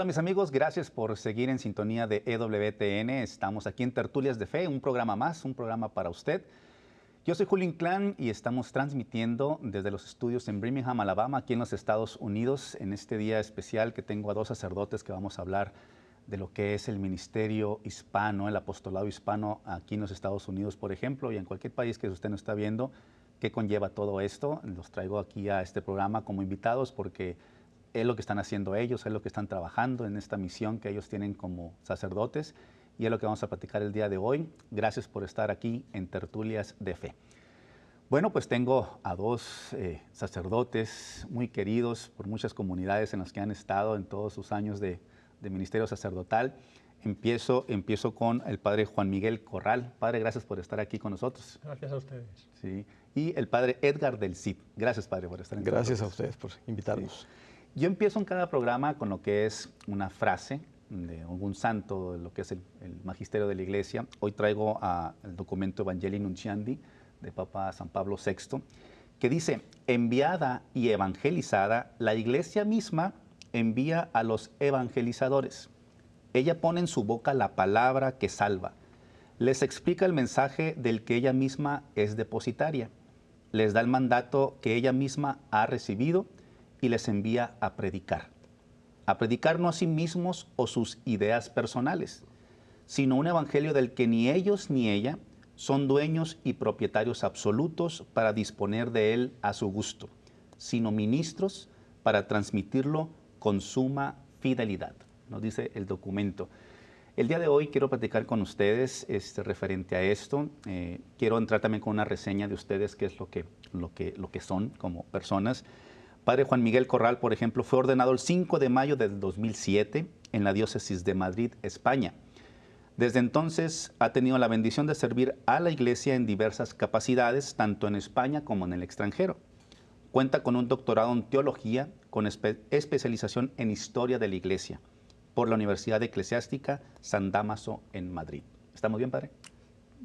Hola mis amigos, gracias por seguir en sintonía de EWTN. Estamos aquí en Tertulias de Fe, un programa más, un programa para usted. Yo soy Julio Inclán y estamos transmitiendo desde los estudios en Birmingham, Alabama, aquí en los Estados Unidos, en este día especial que tengo a dos sacerdotes que vamos a hablar de lo que es el ministerio hispano, el apostolado hispano aquí en los Estados Unidos, por ejemplo, y en cualquier país que usted no está viendo, qué conlleva todo esto. Los traigo aquí a este programa como invitados porque es lo que están haciendo ellos, es lo que están trabajando en esta misión que ellos tienen como sacerdotes y es lo que vamos a platicar el día de hoy. Gracias por estar aquí en Tertulias de Fe. Bueno, pues tengo a dos sacerdotes muy queridos por muchas comunidades en las que han estado en todos sus años de ministerio sacerdotal. Empiezo con el padre Juan Miguel Corral. Padre, gracias por estar aquí con nosotros. Gracias a ustedes. Sí. Y el padre Edgar del Cid. Gracias, padre, por estar en Gracias a ustedes por invitarnos. Sí. Yo empiezo en cada programa con lo que es una frase de algún santo, de lo que es el magisterio de la Iglesia. Hoy traigo el documento Evangelii Nuntiandi de Papa San Pablo VI, que dice: enviada y evangelizada, la Iglesia misma envía a los evangelizadores. Ella pone en su boca la palabra que salva. Les explica el mensaje del que ella misma es depositaria. Les da el mandato que ella misma ha recibido y les envía a predicar no a sí mismos o sus ideas personales, sino un evangelio del que ni ellos ni ella son dueños y propietarios absolutos para disponer de él a su gusto, sino ministros para transmitirlo con suma fidelidad, nos dice el documento. El día de hoy quiero platicar con ustedes referente a esto. Quiero entrar también con una reseña de ustedes, qué es lo que son como personas. Padre Juan Miguel Corral, por ejemplo, fue ordenado el 5 de mayo del 2007 en la diócesis de Madrid, España. Desde entonces ha tenido la bendición de servir a la Iglesia en diversas capacidades, tanto en España como en el extranjero. Cuenta con un doctorado en teología con especialización en historia de la Iglesia por la Universidad Eclesiástica San Dámaso en Madrid. ¿Estamos bien, padre?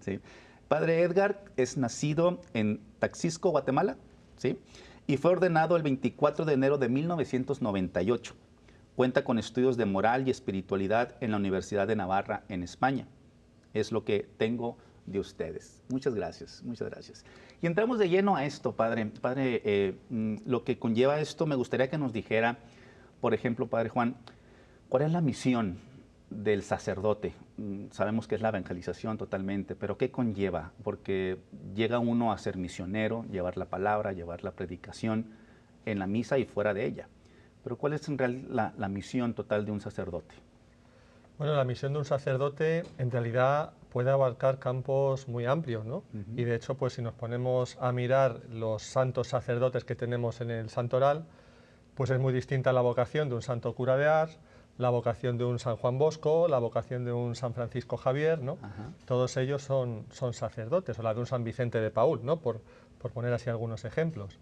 Sí. Padre Edgar es nacido en Taxisco, Guatemala, ¿sí? Y fue ordenado el 24 de enero de 1998. Cuenta con estudios de moral y espiritualidad en la Universidad de Navarra, en España. Es lo que tengo de ustedes. Muchas gracias, muchas gracias. Y entramos de lleno a esto, padre. Padre, lo que conlleva esto, me gustaría que nos dijera, por ejemplo, padre Juan, ¿cuál es la misión del sacerdote? Sabemos que es la evangelización totalmente, pero ¿qué conlleva? Porque llega uno a ser misionero, llevar la palabra, llevar la predicación en la misa y fuera de ella. Pero ¿cuál es en realidad la misión total de un sacerdote? Bueno, la misión de un sacerdote en realidad puede abarcar campos muy amplios, ¿no? Y de hecho, pues si nos ponemos a mirar los santos sacerdotes que tenemos en el santoral, pues es muy distinta la vocación de un santo cura de Ars, la vocación de un San Juan Bosco, la vocación de un San Francisco Javier, ¿no? Todos ellos son sacerdotes, o la de un San Vicente de Paúl, ¿no? Por poner así algunos ejemplos.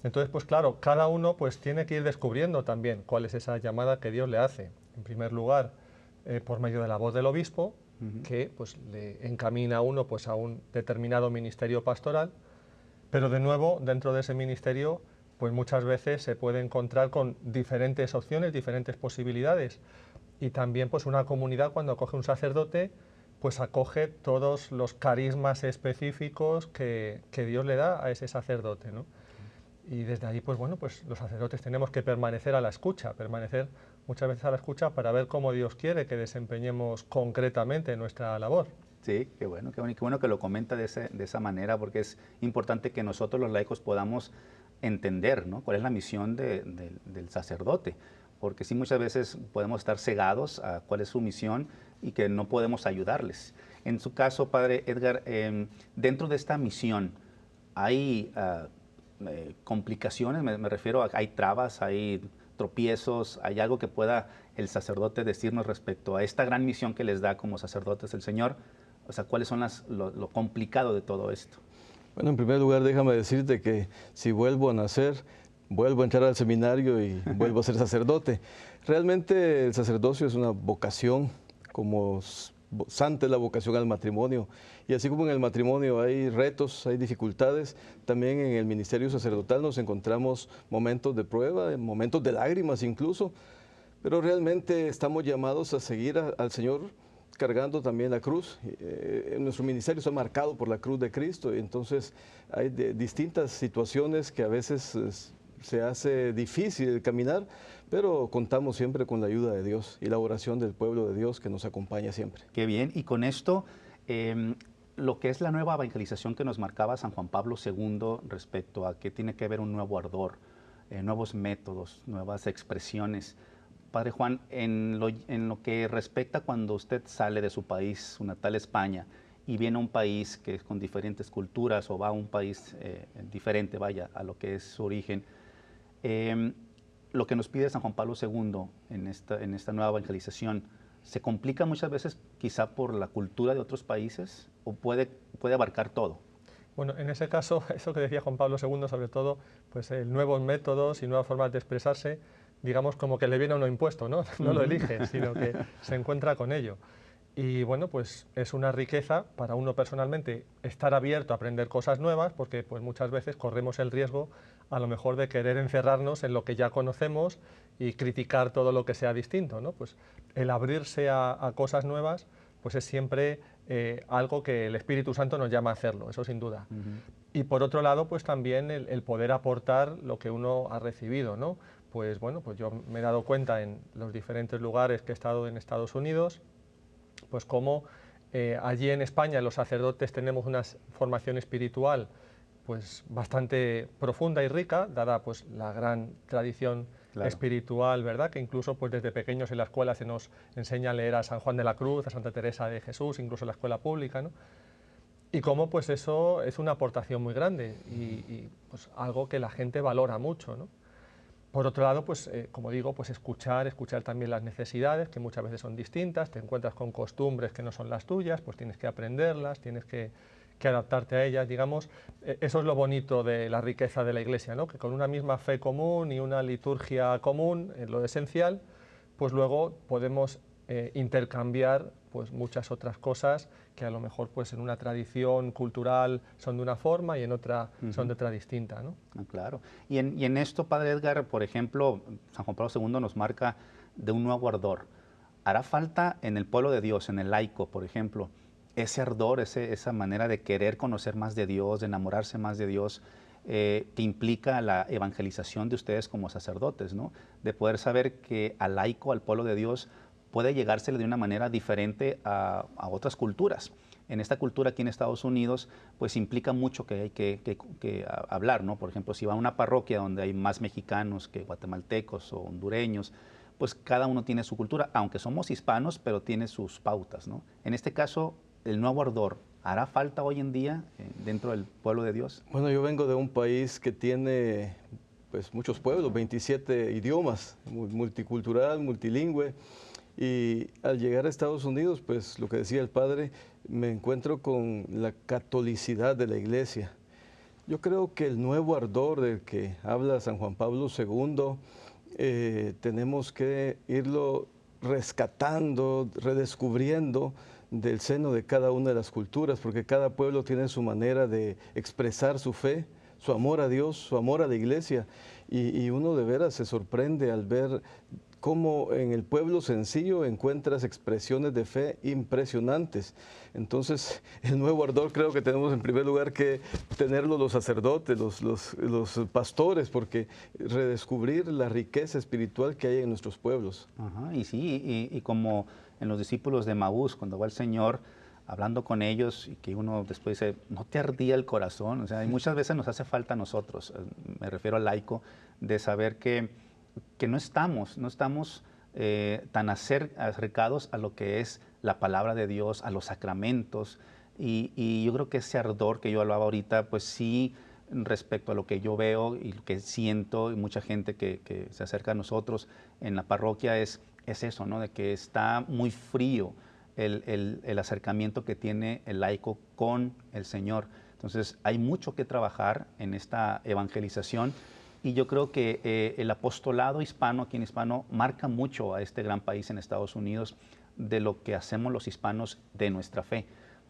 Entonces, pues claro, cada uno pues tiene que ir descubriendo también cuál es esa llamada que Dios le hace. En primer lugar, por medio de la voz del obispo, que pues le encamina a uno pues a un determinado ministerio pastoral, pero de nuevo, dentro de ese ministerio, pues muchas veces se puede encontrar con diferentes opciones, diferentes posibilidades. Y también pues una comunidad, cuando acoge un sacerdote, pues acoge todos los carismas específicos que Dios le da a ese sacerdote, ¿no? Y desde ahí, pues bueno, pues los sacerdotes tenemos que permanecer a la escucha, permanecer muchas veces a la escucha para ver cómo Dios quiere que desempeñemos concretamente nuestra labor. Sí, qué bueno que lo comenta de esa manera, porque es importante que nosotros los laicos podamos entender, ¿no?, cuál es la misión del sacerdote, porque sí, muchas veces podemos estar cegados a cuál es su misión y que no podemos ayudarles. En su caso, padre Edgar, dentro de esta misión, ¿hay complicaciones? Me refiero a, ¿hay trabas, hay tropiezos, hay algo que pueda el decirnos respecto a esta gran misión que les da como sacerdotes el Señor? O sea, ¿cuáles son lo complicado de todo esto? Bueno, en primer lugar, déjame decirte que si vuelvo a nacer, vuelvo a entrar al seminario y vuelvo a ser sacerdote. Realmente el sacerdocio es una vocación, como santa es la vocación al matrimonio. Y así como en el matrimonio hay retos, hay dificultades, también en el ministerio sacerdotal nos encontramos momentos de prueba, momentos de lágrimas incluso, pero realmente estamos llamados a seguir al Señor cargando también la cruz. Nuestro ministerio está marcado por la cruz de Cristo, y entonces hay distintas situaciones que a veces se hace difícil el caminar, pero contamos siempre con la ayuda de Dios y la oración del pueblo de Dios que nos acompaña siempre. Qué bien, y con esto, lo que es la nueva evangelización que nos marcaba San Juan Pablo II respecto a que tiene que haber un nuevo ardor, nuevos métodos, nuevas expresiones. Padre Juan, en lo que respecta cuando usted sale de su país, su natal España, y viene a un país que es con diferentes culturas o va a un país diferente, vaya, a lo que es su origen, lo que nos pide San Juan Pablo II en esta nueva evangelización, ¿se complica muchas veces quizá por la cultura de otros países o puede abarcar todo? Bueno, en ese caso, eso que decía Juan Pablo II, sobre todo, pues nuevos métodos y nuevas formas de expresarse, digamos como que le viene a uno impuesto, ¿no? No lo elige, sino que se encuentra con ello. Y bueno, pues es una riqueza para uno personalmente estar abierto a aprender cosas nuevas, porque pues muchas veces corremos el riesgo a lo mejor de querer encerrarnos en lo que ya conocemos y criticar todo lo que sea distinto, ¿no? Pues el abrirse a cosas nuevas pues es siempre algo que el Espíritu Santo nos llama a hacerlo, eso sin duda. Y por otro lado, pues también el poder aportar lo que uno ha recibido, ¿no? Pues bueno, pues yo me he dado cuenta en los diferentes lugares que he estado en Estados Unidos, pues como allí en España los sacerdotes tenemos una formación espiritual pues bastante profunda y rica, dada pues la gran tradición espiritual, ¿verdad? Que incluso pues desde pequeños en la escuela se nos enseña a leer a San Juan de la Cruz, a Santa Teresa de Jesús, incluso en la escuela pública, ¿no? Y cómo pues eso es una aportación muy grande y pues algo que la gente valora mucho, ¿no? Por otro lado, pues como digo, pues escuchar también las necesidades, que muchas veces son distintas, te encuentras con costumbres que no son las tuyas, pues tienes que aprenderlas, tienes que adaptarte a ellas, digamos. Eso es lo bonito de la riqueza de la Iglesia, ¿no? Que con una misma fe común y una liturgia común, lo esencial, pues luego podemos intercambiar pues muchas otras cosas que a lo mejor pues en una tradición cultural son de una forma y en otra son de otra distinta, ¿no? Claro. Y en esto, Padre Edgar, por ejemplo, San Juan Pablo II nos marca de un nuevo ardor. Hará falta en el pueblo de Dios, en el laico, por ejemplo, ese ardor, esa manera de querer conocer más de Dios, de enamorarse más de Dios, que implica la evangelización de ustedes como sacerdotes, ¿no? De poder saber que al laico, al pueblo de Dios, puede llegársele de una manera diferente a otras culturas. En esta cultura aquí en Estados Unidos, pues implica mucho que hay que hablar, ¿no? Por ejemplo, si va a una parroquia donde hay más mexicanos que guatemaltecos o hondureños, pues cada uno tiene su cultura, aunque somos hispanos, pero tiene sus pautas, ¿no? En este caso, el nuevo ardor, ¿hará falta hoy en día dentro del pueblo de Dios? Bueno, yo vengo de un país que tiene pues muchos pueblos, 27 idiomas, multicultural, multilingüe. Y al llegar a Estados Unidos, pues lo que decía el padre, me encuentro con la catolicidad de la iglesia. Yo creo que el nuevo ardor del que habla San Juan Pablo II, tenemos que irlo rescatando, redescubriendo del seno de cada una de las culturas, porque cada pueblo tiene su manera de expresar su fe, su amor a Dios, su amor a la iglesia, y uno de veras se sorprende al ver cómo en el pueblo sencillo encuentras expresiones de fe impresionantes. Entonces, el nuevo ardor creo que tenemos en primer lugar que tenerlo los sacerdotes, los pastores, porque redescubrir la riqueza espiritual que hay en nuestros pueblos. Ajá, y sí, y como en los discípulos de Maús, cuando va el Señor hablando con ellos y que uno después dice, ¿no te ardía el corazón? O sea, y muchas veces nos hace falta a nosotros, me refiero al laico, de saber que no estamos tan acercados a lo que es la palabra de Dios, a los sacramentos, y yo creo que ese ardor que yo hablaba ahorita, pues sí, respecto a lo que yo veo y lo que siento, y mucha gente que se acerca a nosotros en la parroquia es eso, ¿no? De que está muy frío el acercamiento que tiene el laico con el Señor. Entonces hay mucho que trabajar en esta evangelización. Y yo creo que el apostolado hispano, aquí en hispano, marca mucho a este gran país en Estados Unidos de lo que hacemos los hispanos de nuestra fe.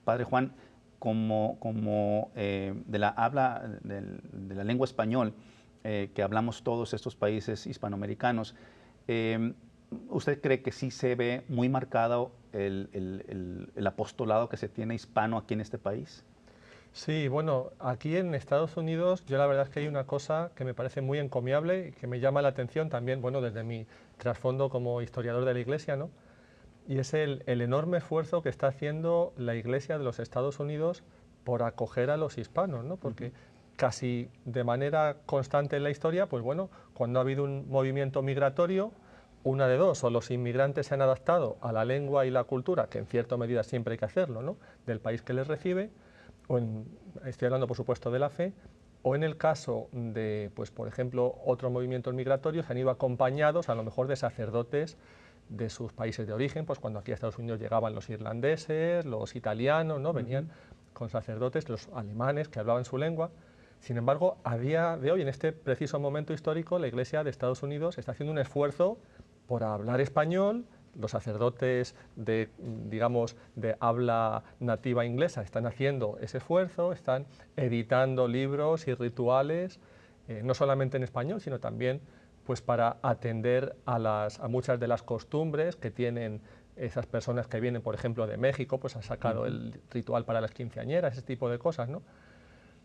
Padre Juan, como de la habla de la lengua español, que hablamos todos estos países hispanoamericanos, ¿usted cree que sí se ve muy marcado el apostolado que se tiene hispano aquí en este país? Sí, bueno, aquí en Estados Unidos yo la verdad es que hay una cosa que me parece muy encomiable y que me llama la atención también, bueno, desde mi trasfondo como historiador de la Iglesia, ¿no? Y es el enorme esfuerzo que está haciendo la Iglesia de los Estados Unidos por acoger a los hispanos, ¿no? Porque casi de manera constante en la historia, pues bueno, cuando ha habido un movimiento migratorio, una de dos, o los inmigrantes se han adaptado a la lengua y la cultura, que en cierta medida siempre hay que hacerlo, ¿no?, del país que les recibe, estoy hablando por supuesto de la fe, o en el caso de, pues por ejemplo, otros movimientos migratorios han ido acompañados a lo mejor de sacerdotes de sus países de origen, pues cuando aquí a Estados Unidos llegaban los irlandeses, los italianos, ¿no?, venían con sacerdotes, los alemanes que hablaban su lengua. Sin embargo, a día de hoy, en este preciso momento histórico, la Iglesia de Estados Unidos está haciendo un esfuerzo por hablar español. Los sacerdotes de, digamos, de habla nativa inglesa están haciendo ese esfuerzo, están editando libros y rituales, no solamente en español, sino también pues, para atender a muchas de las costumbres que tienen esas personas que vienen, por ejemplo, de México, pues ha sacado el ritual para las quinceañeras, ese tipo de cosas, ¿no?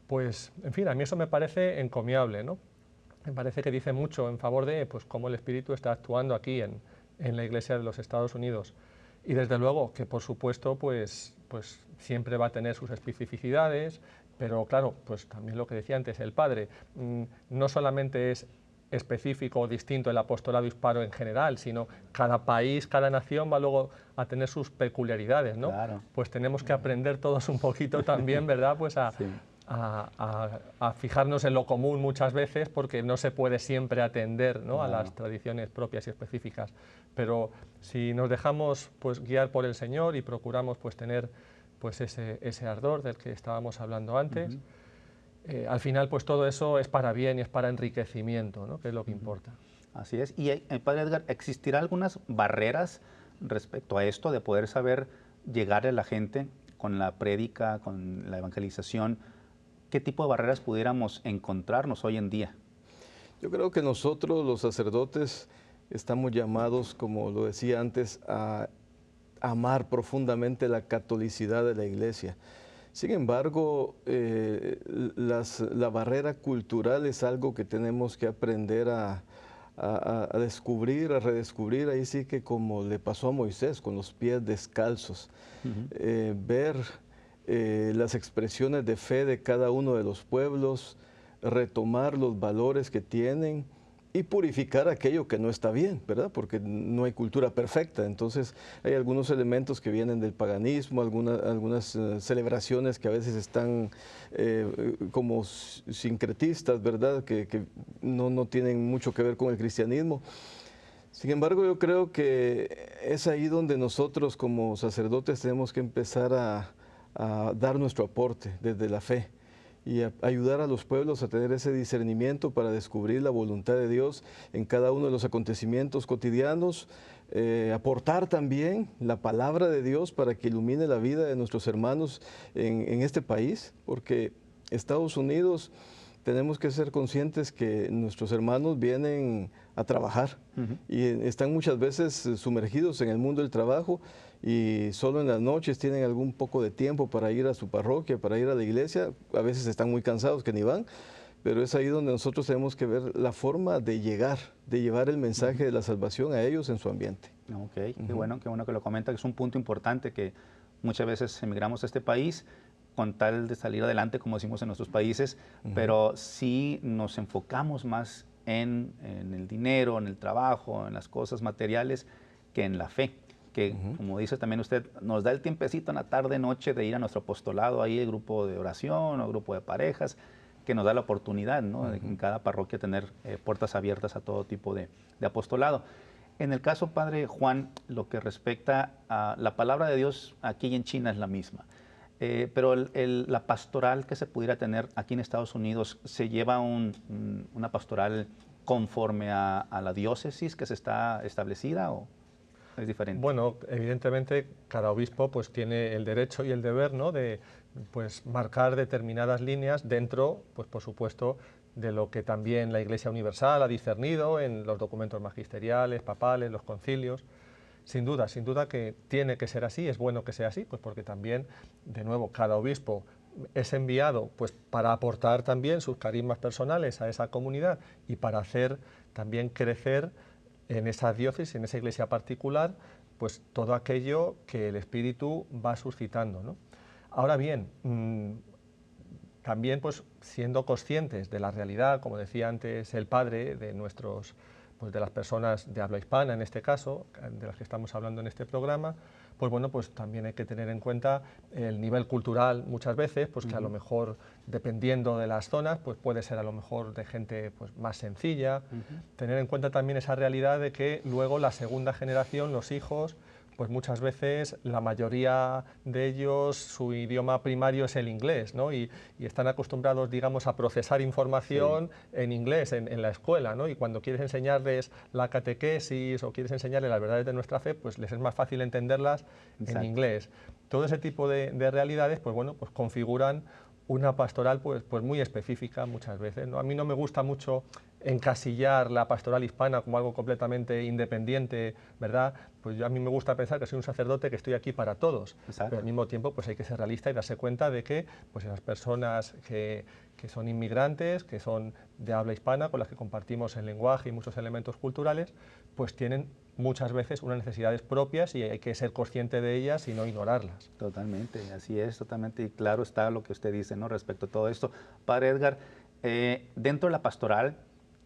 Pues, en fin, a mí eso me parece encomiable, ¿no? Me parece que dice mucho en favor de pues, cómo el Espíritu está actuando aquí en la Iglesia de los Estados Unidos. Y desde luego que, por supuesto, pues siempre va a tener sus especificidades, pero claro, pues también lo que decía antes el padre, no solamente es específico o distinto el apostolado hispano en general, sino cada país, cada nación va luego a tener sus peculiaridades, ¿no? Claro. Pues tenemos que aprender todos un poquito también, ¿verdad? Pues Sí. a fijarnos en lo común muchas veces, porque no se puede siempre atender, ¿no?, a las tradiciones propias y específicas. Pero si nos dejamos pues, guiar por el Señor y procuramos pues, tener pues, ese ardor del que estábamos hablando antes, al final pues, todo eso es para bien y es para enriquecimiento, ¿no?, que es lo que importa. Así es. Y, Padre Edgar, ¿existirá algunas barreras respecto a esto de poder saber llegar a la gente con la prédica, con la evangelización? ¿Qué tipo de barreras pudiéramos encontrarnos hoy en día? Yo creo que nosotros, los sacerdotes, estamos llamados, como lo decía antes, a amar profundamente la catolicidad de la Iglesia. Sin embargo, la barrera cultural es algo que tenemos que aprender a descubrir, a redescubrir. Ahí sí que como le pasó a Moisés, con los pies descalzos, ver las expresiones de fe de cada uno de los pueblos, retomar los valores que tienen y purificar aquello que no está bien, ¿verdad? Porque no hay cultura perfecta. Entonces hay algunos elementos que vienen del paganismo, algunas celebraciones que a veces están como sincretistas, ¿verdad? Que no tienen mucho que ver con el cristianismo. Sin embargo, yo creo que es ahí donde nosotros como sacerdotes tenemos que empezar a dar nuestro aporte desde la fe y ayudar a los pueblos a tener ese discernimiento para descubrir la voluntad de Dios en cada uno de los acontecimientos cotidianos, aportar también la palabra de Dios para que ilumine la vida de nuestros hermanos en este país, porque Estados Unidos tenemos que ser conscientes que nuestros hermanos vienen a trabajar y están muchas veces sumergidos en el mundo del trabajo y solo en las noches tienen algún poco de tiempo para ir a su parroquia, para ir a la iglesia. A veces están muy cansados que ni van, pero es ahí donde nosotros tenemos que ver la forma de llevar el mensaje de la salvación a ellos en su ambiente. Ok, qué bueno que lo comenta, que es un punto importante, que muchas veces emigramos a este país con tal de salir adelante, como decimos en nuestros países, pero sí nos enfocamos más en el dinero, en el trabajo, en las cosas materiales, que en la fe. Que, como dice también usted, nos da el tiempecito en la tarde, noche de ir a nuestro apostolado, ahí el grupo de oración o grupo de parejas, que nos da la oportunidad, ¿no?, de en cada parroquia tener puertas abiertas a todo tipo de apostolado. En el caso, Padre Juan, lo que respecta a la palabra de Dios aquí en China es la misma. Pero la pastoral que se pudiera tener aquí en Estados Unidos, ¿se lleva una pastoral conforme a la diócesis que se está establecida o es diferente? Bueno, evidentemente cada obispo pues tiene el derecho y el deber, ¿no?, de pues marcar determinadas líneas dentro, pues por supuesto, de lo que también la Iglesia Universal ha discernido en los documentos magisteriales, papales, los concilios. Sin duda que tiene que ser así, es bueno que sea así, pues porque también, de nuevo, cada obispo es enviado pues para aportar también sus carismas personales a esa comunidad y para hacer también crecer en esa diócesis, en esa iglesia particular, pues todo aquello que el Espíritu va suscitando, ¿no? Ahora bien, también pues siendo conscientes de la realidad, como decía antes el padre, de nuestros, pues de las personas de habla hispana en este caso, de las que estamos hablando en este programa, pues bueno, pues también hay que tener en cuenta el nivel cultural muchas veces, pues que a lo mejor dependiendo de las zonas, pues puede ser a lo mejor de gente pues más sencilla, tener en cuenta también esa realidad de que luego la segunda generación, los hijos, pues muchas veces la mayoría de ellos su idioma primario es el inglés, ¿no? Y están acostumbrados, digamos, a procesar información en inglés en la escuela, ¿no? Y cuando quieres enseñarles la catequesis o quieres enseñarles las verdades de nuestra fe, pues les es más fácil entenderlas en inglés. Todo ese tipo de realidades, pues bueno, pues configuran una pastoral pues muy específica muchas veces, ¿no? A mí no me gusta mucho encasillar la pastoral hispana como algo completamente independiente, ¿verdad? Pues a mí me gusta pensar que soy un sacerdote que estoy aquí para todos, pero al mismo tiempo pues hay que ser realista y darse cuenta de que pues esas personas que son inmigrantes, que son de habla hispana, con las que compartimos el lenguaje y muchos elementos culturales, pues tienen muchas veces unas necesidades propias y hay que ser consciente de ellas y no ignorarlas. Totalmente, así es, totalmente, y claro está lo que usted dice, ¿no? Respecto a todo esto. Padre Edgar, dentro de la pastoral,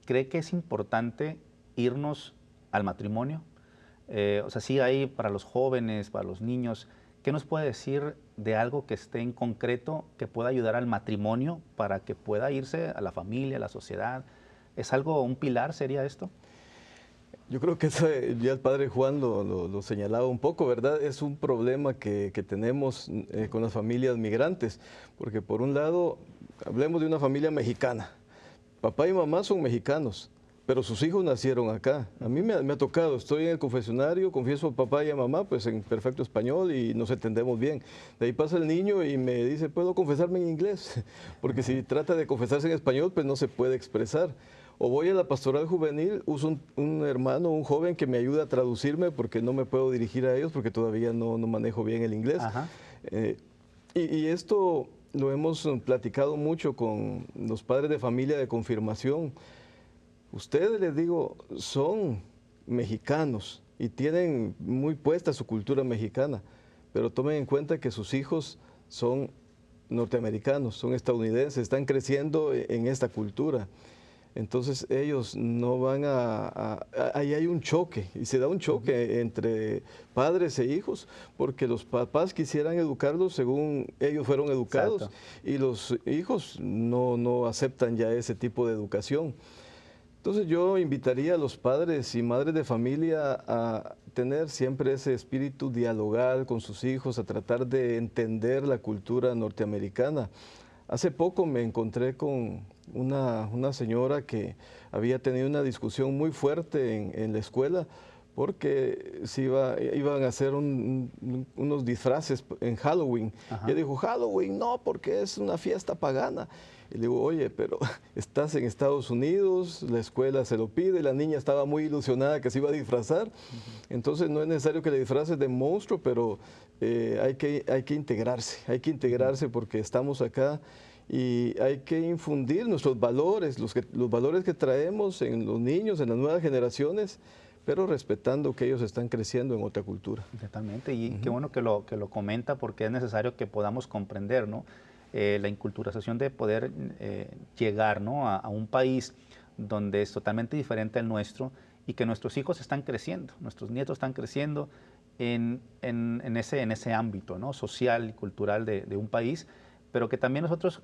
¿cree que es importante irnos al matrimonio? O sea, sí hay para los jóvenes, para los niños, ¿qué nos puede decir de algo que esté en concreto que pueda ayudar al matrimonio para que pueda irse a la familia, a la sociedad? ¿Es algo, un pilar sería esto? Yo creo que eso, ya el padre Juan lo señalaba un poco, ¿verdad? Es un problema que tenemos con las familias migrantes, porque por un lado, hablemos de una familia mexicana. Papá y mamá son mexicanos, pero sus hijos nacieron acá. A mí me ha tocado, estoy en el confesionario, confieso a papá y a mamá pues en perfecto español y nos entendemos bien. De ahí pasa el niño y me dice, ¿puedo confesarme en inglés? Porque si trata de confesarse en español, pues no se puede expresar. O voy a la pastoral juvenil, uso un hermano, un joven que me ayuda a traducirme porque no me puedo dirigir a ellos porque todavía no manejo bien el inglés. Y esto lo hemos platicado mucho con los padres de familia de confirmación. Ustedes, les digo, son mexicanos y tienen muy puesta su cultura mexicana, pero tomen en cuenta que sus hijos son norteamericanos, son estadounidenses, están creciendo en esta cultura. Entonces ellos no van ahí hay un choque, y se da un choque entre padres e hijos, porque los papás quisieran educarlos según ellos fueron educados. Exacto. Y los hijos no aceptan ya ese tipo de educación. Entonces yo invitaría a los padres y madres de familia a tener siempre ese espíritu dialogal con sus hijos, a tratar de entender la cultura norteamericana. Hace poco me encontré con una señora que había tenido una discusión muy fuerte en la escuela porque iban a hacer unos disfraces en Halloween. Ajá. Y ella dijo, Halloween no, porque es una fiesta pagana. Y le digo, oye, pero estás en Estados Unidos, la escuela se lo pide, la niña estaba muy ilusionada que se iba a disfrazar. Entonces no es necesario que le disfraces de monstruo, pero hay que integrarse porque estamos acá y hay que infundir nuestros valores, los valores que traemos en los niños, en las nuevas generaciones, pero respetando que ellos están creciendo en otra cultura. Totalmente, y qué bueno que lo comenta, porque es necesario que podamos comprender, ¿no? La inculturación de poder llegar, ¿no? a un país donde es totalmente diferente al nuestro y que nuestros hijos están creciendo, nuestros nietos están creciendo en ese ámbito, ¿no? social y cultural de un país, pero que también nosotros,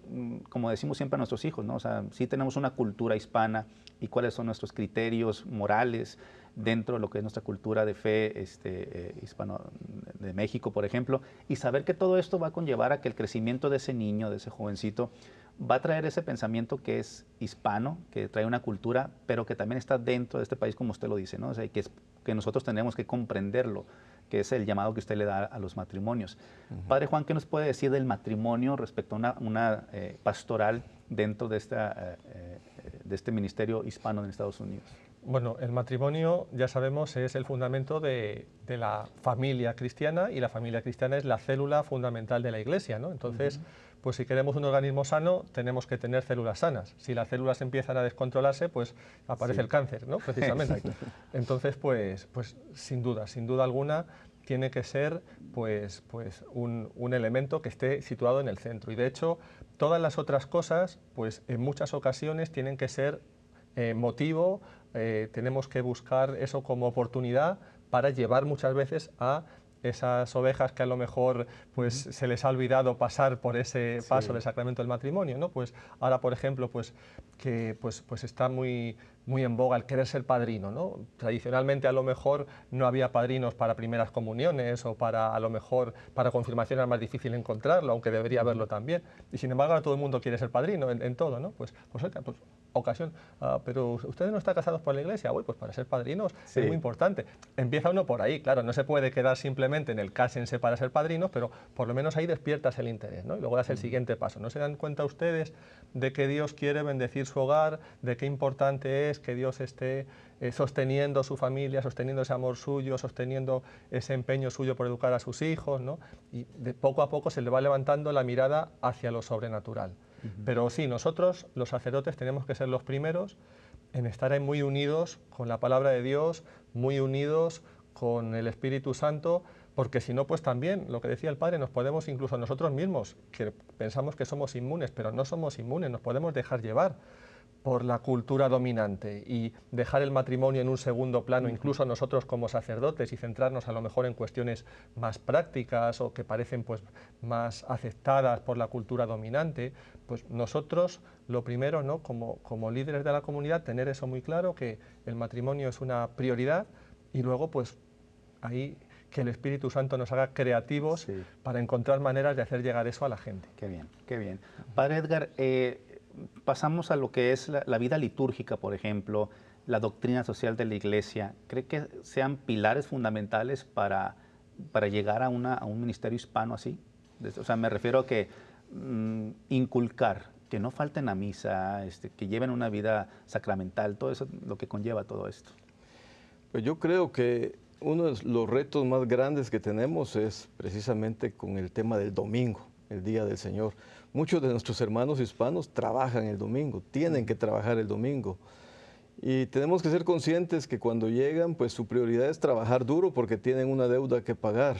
como decimos siempre a nuestros hijos, ¿no? O sea, sí tenemos una cultura hispana y cuáles son nuestros criterios morales dentro de lo que es nuestra cultura de fe hispano de México, por ejemplo, y saber que todo esto va a conllevar a que el crecimiento de ese niño, de ese jovencito, va a traer ese pensamiento que es hispano, que trae una cultura, pero que también está dentro de este país, como usted lo dice, ¿no? O sea, que nosotros tenemos que comprenderlo, que es el llamado que usted le da a los matrimonios. Padre Juan, ¿qué nos puede decir del matrimonio respecto a una pastoral dentro de de este ministerio hispano en Estados Unidos? Bueno, el matrimonio, ya sabemos, es el fundamento de la familia cristiana, y la familia cristiana es la célula fundamental de la Iglesia, ¿no? Entonces, pues si queremos un organismo sano, tenemos que tener células sanas. Si las células empiezan a descontrolarse, pues aparece el cáncer, ¿no? Precisamente. Entonces, pues sin duda alguna, tiene que ser un elemento que esté situado en el centro. Y de hecho, todas las otras cosas, pues en muchas ocasiones tienen que ser motivo, tenemos que buscar eso como oportunidad para llevar muchas veces a esas ovejas que a lo mejor pues se les ha olvidado pasar por ese paso del sacramento del matrimonio, ¿no? Pues ahora, por ejemplo, que está muy en boga el querer ser padrino, ¿no? Tradicionalmente a lo mejor no había padrinos para primeras comuniones, o a lo mejor para confirmación era más difícil encontrarlo, aunque debería haberlo también. Y sin embargo ahora todo el mundo quiere ser padrino en todo, ¿no? Pues ocasión, pero ustedes no están casados por la Iglesia, pues para ser padrinos es muy importante. Empieza uno por ahí, claro, no se puede quedar simplemente en el cásense para ser padrinos, pero por lo menos ahí despiertas el interés, ¿no? Y luego das el siguiente paso. ¿No se dan cuenta ustedes de que Dios quiere bendecir su hogar, de qué importante es que Dios esté sosteniendo su familia, sosteniendo ese amor suyo, sosteniendo ese empeño suyo por educar a sus hijos, ¿no? Y poco a poco se le va levantando la mirada hacia lo sobrenatural. Pero sí, nosotros, los sacerdotes, tenemos que ser los primeros en estar ahí muy unidos con la palabra de Dios, muy unidos con el Espíritu Santo, porque si no, pues también, lo que decía el Padre, nos podemos incluso nosotros mismos, que pensamos que somos inmunes, pero no somos inmunes, nos podemos dejar llevar por la cultura dominante y dejar el matrimonio en un segundo plano, incluso nosotros como sacerdotes, y centrarnos a lo mejor en cuestiones más prácticas o que parecen pues más aceptadas por la cultura dominante. Pues nosotros, lo primero, ¿no? como líderes de la comunidad, tener eso muy claro, que el matrimonio es una prioridad, y luego pues ahí que el Espíritu Santo nos haga creativos para encontrar maneras de hacer llegar eso a la gente. Qué bien, qué bien. Padre Edgar, pasamos a lo que es la vida litúrgica, por ejemplo, la doctrina social de la Iglesia. ¿Cree que sean pilares fundamentales para llegar a un ministerio hispano así? O sea, me refiero a que inculcar, que no falten a misa, que lleven una vida sacramental, todo eso, lo que conlleva todo esto. Pues yo creo que uno de los retos más grandes que tenemos es precisamente con el tema del domingo, el Día del Señor. Muchos de nuestros hermanos hispanos trabajan el domingo, tienen que trabajar el domingo. Y tenemos que ser conscientes que cuando llegan, pues su prioridad es trabajar duro porque tienen una deuda que pagar.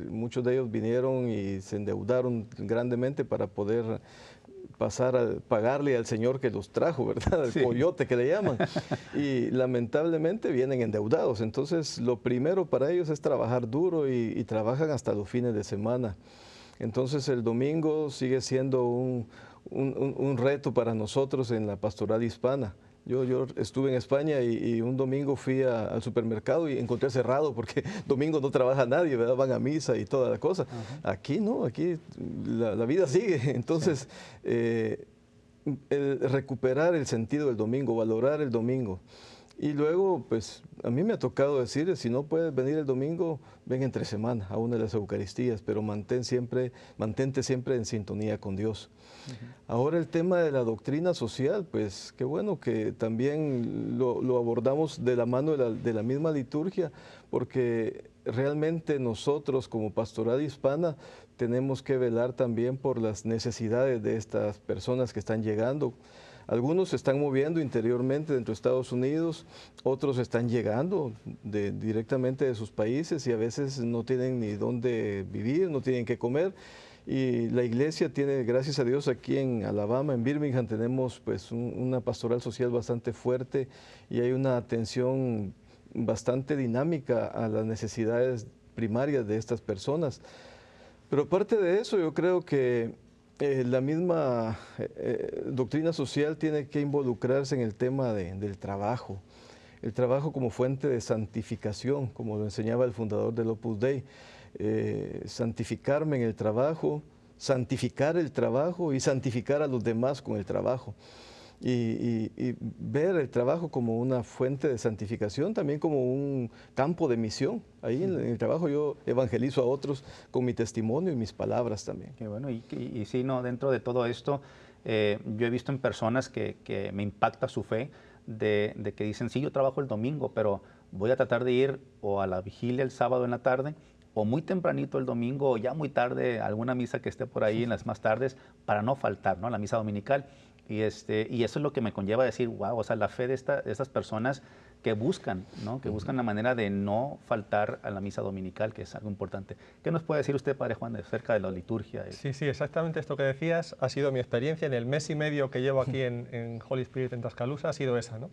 Muchos de ellos vinieron y se endeudaron grandemente para poder pasar a pagarle al Señor que los trajo, ¿verdad? El coyote que le llaman. Y lamentablemente vienen endeudados. Entonces, lo primero para ellos es trabajar duro y trabajan hasta los fines de semana. Entonces, el domingo sigue siendo un reto para nosotros en la pastoral hispana. Yo estuve en España y un domingo fui al supermercado y encontré cerrado porque domingo no trabaja nadie, ¿verdad? Van a misa y toda la cosa. Aquí no, aquí la vida sigue. Entonces, el recuperar el sentido del domingo, valorar el domingo. Y luego, pues, a mí me ha tocado decir, si no puedes venir el domingo, ven entre semana a una de las Eucaristías, pero mantente siempre en sintonía con Dios. Ahora el tema de la doctrina social, pues, qué bueno que también lo abordamos de la mano de la misma liturgia, porque realmente nosotros como pastoral hispana tenemos que velar también por las necesidades de estas personas que están llegando. Algunos se están moviendo interiormente dentro de Estados Unidos, otros están llegando directamente de sus países y a veces no tienen ni dónde vivir, no tienen qué comer. Y la iglesia tiene, gracias a Dios, aquí en Alabama, en Birmingham, tenemos pues una pastoral social bastante fuerte y hay una atención bastante dinámica a las necesidades primarias de estas personas. Pero aparte de eso, yo creo que la misma doctrina social tiene que involucrarse en el tema del trabajo. El trabajo como fuente de santificación, como lo enseñaba el fundador del Opus Dei. Santificarme en el trabajo, santificar el trabajo y santificar a los demás con el trabajo. Y ver el trabajo como una fuente de santificación, también como un campo de misión. Ahí en el trabajo yo evangelizo a otros con mi testimonio y mis palabras también. Qué bueno, y sí, no, dentro de todo esto, Yo he visto en personas que me impacta su fe de que dicen, sí, yo trabajo el domingo, pero voy a tratar de ir o a la vigilia el sábado en la tarde, o muy tempranito el domingo, o ya muy tarde alguna misa que esté por ahí en las más tardes, para no faltar, ¿no?, la misa dominical. Y eso es lo que me conlleva a decir, wow, o sea, la fe de estas personas que buscan, ¿no?, que buscan la manera de no faltar a la misa dominical, que es algo importante. ¿Qué nos puede decir usted, Padre Juan, acerca de la liturgia? Sí, sí, exactamente esto que decías ha sido mi experiencia en el mes y medio que llevo aquí en Holy Spirit en Tuscaloosa, ha sido esa, ¿no?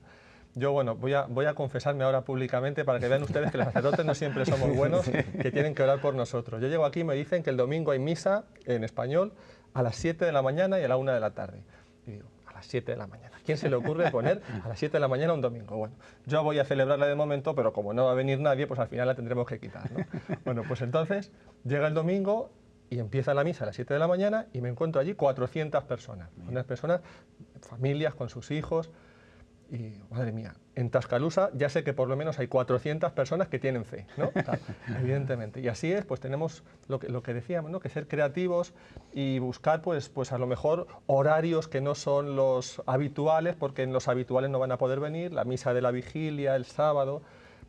Yo, bueno, voy a confesarme ahora públicamente para que vean ustedes que los sacerdotes no siempre somos buenos, que tienen que orar por nosotros. Yo llego aquí y me dicen que el domingo hay misa en español a las 7 de la mañana y a la 1 de la tarde. Y digo, a las 7 de la mañana. ¿Quién se le ocurre poner a las 7 de la mañana un domingo? Bueno, yo voy a celebrarla de momento, pero como no va a venir nadie, pues al final la tendremos que quitar, ¿no? Bueno, pues entonces llega el domingo y empieza la misa a las 7 de la mañana y me encuentro allí 400 personas. Unas personas, familias con sus hijos. Y, madre mía, en Tuscaloosa ya sé que por lo menos hay 400 personas que tienen fe, ¿no? O sea, evidentemente. Y así es, pues tenemos lo que decíamos, ¿no?, que ser creativos y buscar, pues a lo mejor horarios que no son los habituales, porque en los habituales no van a poder venir, la misa de la vigilia, el sábado,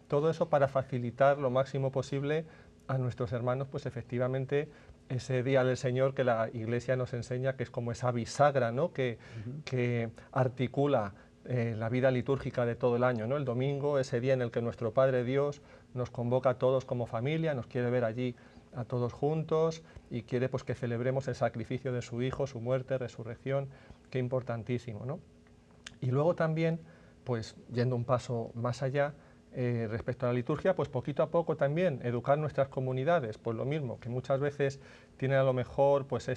todo eso para facilitar lo máximo posible a nuestros hermanos, pues efectivamente, ese día del Señor que la Iglesia nos enseña, que es como esa bisagra, ¿no?, que articula la vida litúrgica de todo el año, ¿no? El domingo, ese día en el que nuestro Padre Dios nos convoca a todos como familia, nos quiere ver allí a todos juntos y quiere, pues, que celebremos el sacrificio de su Hijo, su muerte, resurrección, qué importantísimo, ¿no? Y luego también, pues yendo un paso más allá, respecto a la liturgia, pues poquito a poco también educar nuestras comunidades, pues lo mismo, que muchas veces tienen a lo mejor, pues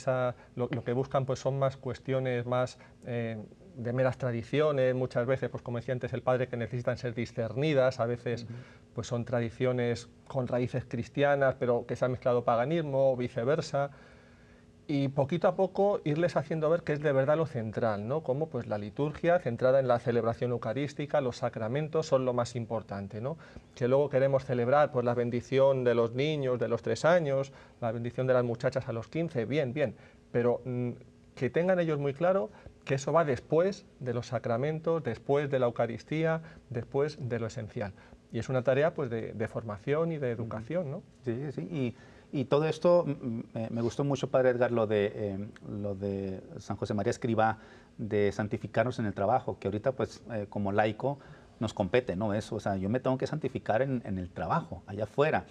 lo que buscan pues son más cuestiones más de meras tradiciones, muchas veces, pues como decía antes el padre, que necesitan ser discernidas, a veces pues son tradiciones con raíces cristianas, pero que se ha mezclado paganismo o viceversa. Y poquito a poco irles haciendo ver que es de verdad lo central, ¿no? Como pues la liturgia centrada en la celebración eucarística, los sacramentos son lo más importante, ¿no? Que luego queremos celebrar pues la bendición de los niños de los 3 años, la bendición de las muchachas a los 15, bien, bien, pero que tengan ellos muy claro que eso va después de los sacramentos, después de la Eucaristía, después de lo esencial. Y es una tarea pues de formación y de educación, ¿no? Sí, sí. Y todo esto, me gustó mucho, Padre Edgar, lo de San José María Escrivá, de santificarnos en el trabajo, que ahorita, pues, como laico, nos compete, ¿no? Eso, o sea, yo me tengo que santificar en el trabajo, allá afuera,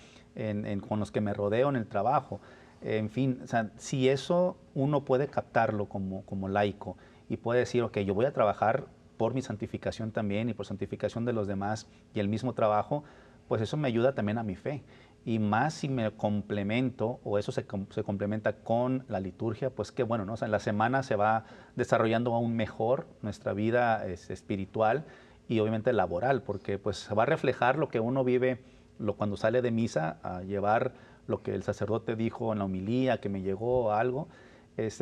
con los que me rodeo en el trabajo. En fin, o sea, si eso uno puede captarlo como laico y puede decir, ok, yo voy a trabajar por mi santificación también y por santificación de los demás y el mismo trabajo, pues eso me ayuda también a mi fe. Y más si me complemento, o eso se complementa con la liturgia, pues qué bueno, ¿no? O sea, en la semana se va desarrollando aún mejor nuestra vida espiritual y obviamente laboral, porque pues se va a reflejar lo que uno vive cuando sale de misa, a llevar lo que el sacerdote dijo en la homilía, que me llegó algo,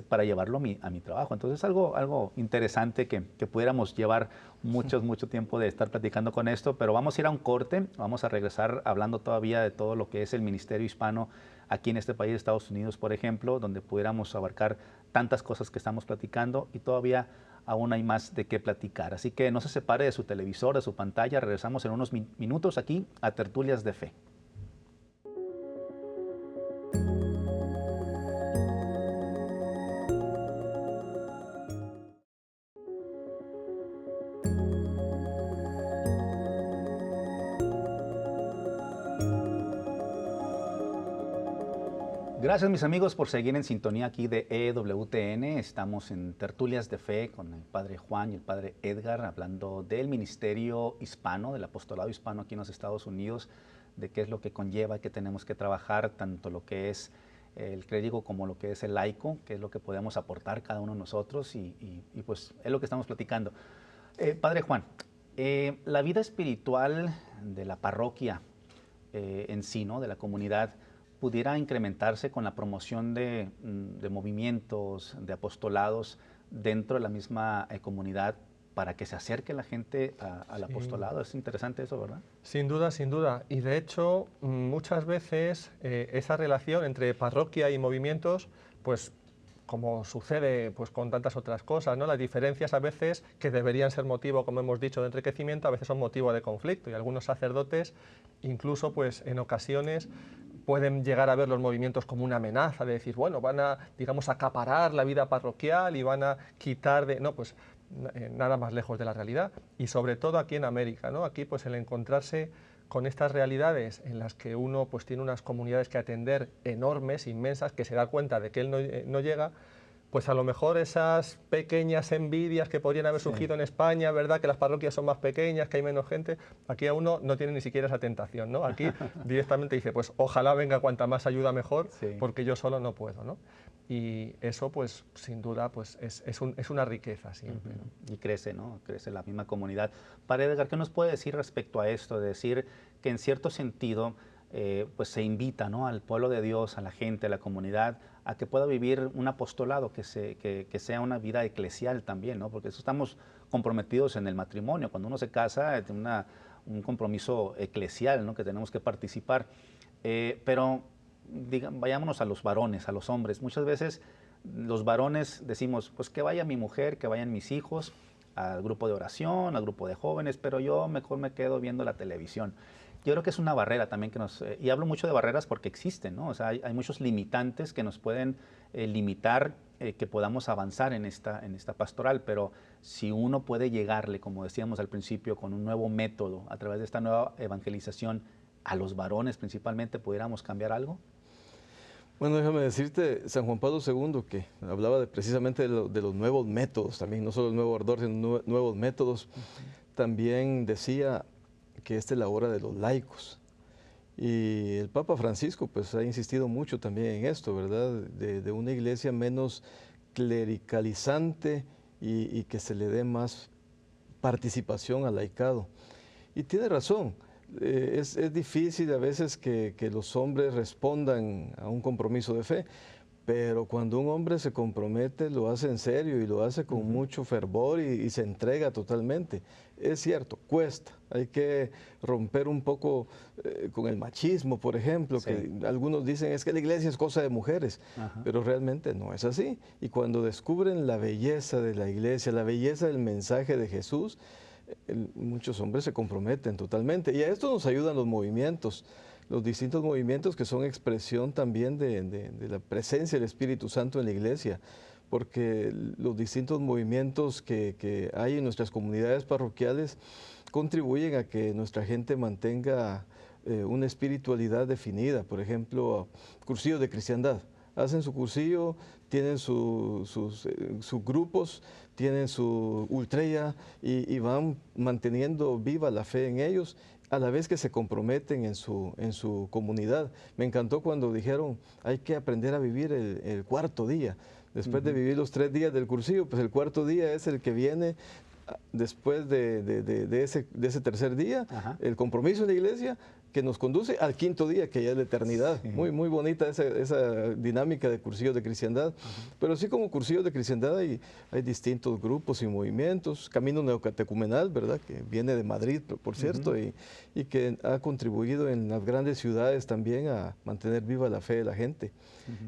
para llevarlo a mi trabajo. Entonces es algo interesante que pudiéramos llevar mucho tiempo de estar platicando con esto, pero vamos a ir a un corte, vamos a regresar hablando todavía de todo lo que es el ministerio hispano aquí en este país, Estados Unidos, por ejemplo, donde pudiéramos abarcar tantas cosas que estamos platicando y todavía aún hay más de qué platicar. Así que no se separe de su televisor, de su pantalla, regresamos en unos minutos aquí a Tertulias de Fe. Gracias, mis amigos, por seguir en sintonía aquí de EWTN. Estamos en Tertulias de Fe con el Padre Juan y el Padre Edgar, hablando del ministerio hispano, del apostolado hispano aquí en los Estados Unidos, de qué es lo que conlleva, que tenemos que trabajar, tanto lo que es el clérigo como lo que es el laico, qué es lo que podemos aportar cada uno de nosotros y pues es lo que estamos platicando. Padre Juan, la vida espiritual de la parroquia en sí, ¿no?, de la comunidad, pudiera incrementarse con la promoción de movimientos, de apostolados dentro de la misma comunidad para que se acerque la gente al apostolado. Es interesante eso, ¿verdad? Sin duda, sin duda. Y de hecho, muchas veces esa relación entre parroquia y movimientos, pues como sucede pues, con tantas otras cosas, ¿no? Las diferencias a veces que deberían ser motivo, como hemos dicho, de enriquecimiento, a veces son motivo de conflicto, y algunos sacerdotes incluso pues, en ocasiones pueden llegar a ver los movimientos como una amenaza, de decir, bueno, van a, digamos, acaparar la vida parroquial y van a quitar de... No, pues nada más lejos de la realidad, y sobre todo aquí en América, ¿no? Aquí pues el encontrarse con estas realidades en las que uno pues tiene unas comunidades que atender enormes, inmensas, que se da cuenta de que él no llega, pues a lo mejor esas pequeñas envidias que podrían haber surgido en España, ¿verdad? Que las parroquias son más pequeñas, que hay menos gente, aquí a uno no tiene ni siquiera esa tentación, ¿no? Aquí directamente dice, pues ojalá venga cuanta más ayuda mejor, porque yo solo no puedo, ¿no? Y eso, pues, sin duda, pues, es una riqueza siempre, ¿no? Y crece, ¿no? Crece la misma comunidad. Padre Edgar, ¿qué nos puede decir respecto a esto? De decir que en cierto sentido, pues se invita, ¿no? Al pueblo de Dios, a la gente, a la comunidad, a que pueda vivir un apostolado, que sea una vida eclesial también, ¿no? Porque eso estamos comprometidos en el matrimonio. Cuando uno se casa, es un compromiso eclesial, ¿no? Que tenemos que participar. Pero vayámonos a los varones, a los hombres. Muchas veces los varones decimos, pues que vaya mi mujer, que vayan mis hijos al grupo de oración, al grupo de jóvenes, pero yo mejor me quedo viendo la televisión. Yo creo que es una barrera también que y hablo mucho de barreras porque existen, ¿no? O sea, hay muchos limitantes que nos pueden limitar que podamos avanzar en esta pastoral, pero si uno puede llegarle, como decíamos al principio, con un nuevo método, a través de esta nueva evangelización, a los varones principalmente, ¿pudiéramos cambiar algo? Bueno, déjame decirte, San Juan Pablo II, que hablaba precisamente de los nuevos métodos también, no solo el nuevo ardor, sino nuevos métodos, también decía que esta es la hora de los laicos. Y el Papa Francisco pues ha insistido mucho también en esto, ¿verdad? De una iglesia menos clericalizante y que se le dé más participación al laicado. Y tiene razón. Es difícil a veces que los hombres respondan a un compromiso de fe, pero cuando un hombre se compromete lo hace en serio y lo hace con mucho fervor y se entrega totalmente. Es cierto, cuesta, hay que romper un poco con el machismo, por ejemplo, que algunos dicen es que la iglesia es cosa de mujeres, pero realmente no es así. Y cuando descubren la belleza de la iglesia, la belleza del mensaje de Jesús, muchos hombres se comprometen totalmente. Y a esto nos ayudan los distintos movimientos que son expresión también de la presencia del Espíritu Santo en la iglesia, porque los distintos movimientos que hay en nuestras comunidades parroquiales contribuyen a que nuestra gente mantenga una espiritualidad definida. Por ejemplo, cursillos de cristiandad. Hacen su cursillo, tienen sus grupos, tienen su ultreya y van manteniendo viva la fe en ellos, a la vez que se comprometen en su comunidad. Me encantó cuando dijeron, hay que aprender a vivir el cuarto día. Después de vivir los 3 días del cursillo, pues el cuarto día es el que viene después de ese tercer día, el compromiso en la iglesia, que nos conduce al 5.º día, que ya es la eternidad. Muy, muy bonita esa dinámica de cursillos de cristiandad. Pero así como cursillos de cristiandad hay distintos grupos y movimientos. Camino Neocatecumenal, ¿verdad?, que viene de Madrid, por cierto, y que ha contribuido en las grandes ciudades también a mantener viva la fe de la gente.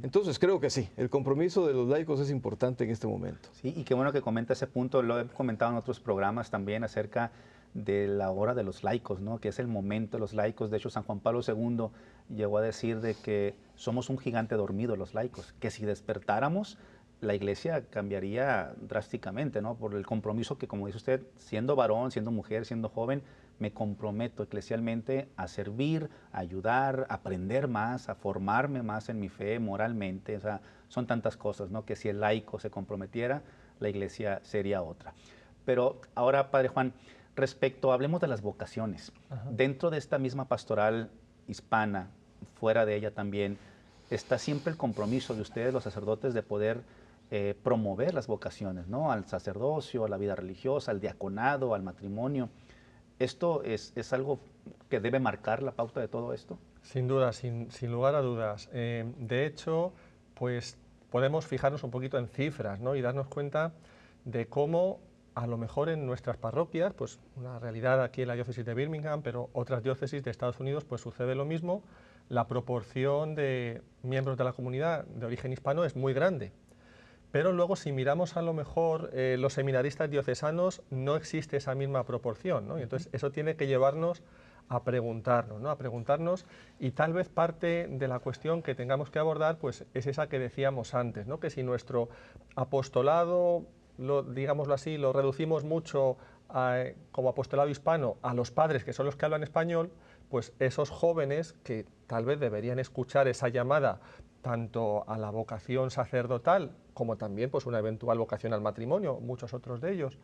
Entonces creo que sí, el compromiso de los laicos es importante en este momento. Sí, y qué bueno que comenta ese punto. Lo he comentado en otros programas también acerca de la hora de los laicos, ¿no? Que es el momento de los laicos. De hecho, San Juan Pablo II llegó a decir de que somos un gigante dormido los laicos, que si despertáramos, la iglesia cambiaría drásticamente, ¿no? Por el compromiso que, como dice usted, siendo varón, siendo mujer, siendo joven, me comprometo eclesialmente a servir, a ayudar, a aprender más, a formarme más en mi fe moralmente. O sea, son tantas cosas, ¿no? Que si el laico se comprometiera, la iglesia sería otra. Pero ahora, Padre Juan, hablemos de las vocaciones. Dentro de esta misma pastoral hispana, fuera de ella también, está siempre el compromiso de ustedes, los sacerdotes, de poder promover las vocaciones, ¿no? Al sacerdocio, a la vida religiosa, al diaconado, al matrimonio. ¿Esto es algo que debe marcar la pauta de todo esto? Sin duda, sin lugar a dudas. De hecho, pues podemos fijarnos un poquito en cifras, ¿no? Y darnos cuenta de cómo a lo mejor en nuestras parroquias, pues una realidad aquí en la diócesis de Birmingham, pero otras diócesis de Estados Unidos, pues sucede lo mismo. La proporción de miembros de la comunidad de origen hispano es muy grande. pero luego si miramos a lo mejor los seminaristas diocesanos no existe esa misma proporción, ¿no? Y entonces eso tiene que llevarnos a preguntarnos, ¿no? A preguntarnos, y tal vez parte de la cuestión que tengamos que abordar pues es esa que decíamos antes, ¿no? Que si nuestro apostolado, digámoslo así, lo reducimos mucho como apostolado hispano a los padres, que son los que hablan español, pues esos jóvenes que tal vez deberían escuchar esa llamada tanto a la vocación sacerdotal como también pues una eventual vocación al matrimonio, muchos otros de ellos,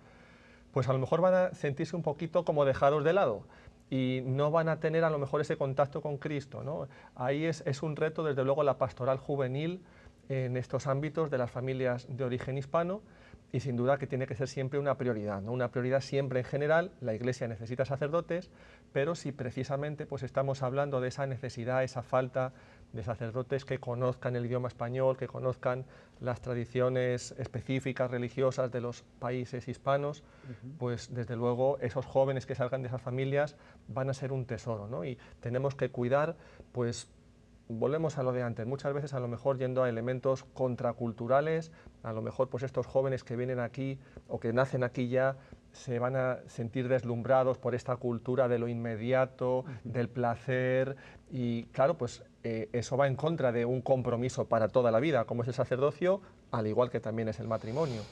pues a lo mejor van a sentirse un poquito como dejados de lado y no van a tener a lo mejor ese contacto con Cristo, ¿no? Ahí es un reto, desde luego, la pastoral juvenil en estos ámbitos de las familias de origen hispano, y sin duda que tiene que ser siempre una prioridad, ¿no? Una prioridad siempre en general. La Iglesia necesita sacerdotes, pero si precisamente pues estamos hablando de esa necesidad, esa falta de sacerdotes que conozcan el idioma español, que conozcan las tradiciones específicas religiosas de los países hispanos, pues desde luego esos jóvenes que salgan de esas familias van a ser un tesoro, ¿no? Y tenemos que cuidar, pues volvemos a lo de antes, muchas veces a lo mejor yendo a elementos contraculturales, a lo mejor pues estos jóvenes que vienen aquí o que nacen aquí ya se van a sentir deslumbrados por esta cultura de lo inmediato, del placer, y claro, pues eso va en contra de un compromiso para toda la vida, como es el sacerdocio, al igual que también es el matrimonio.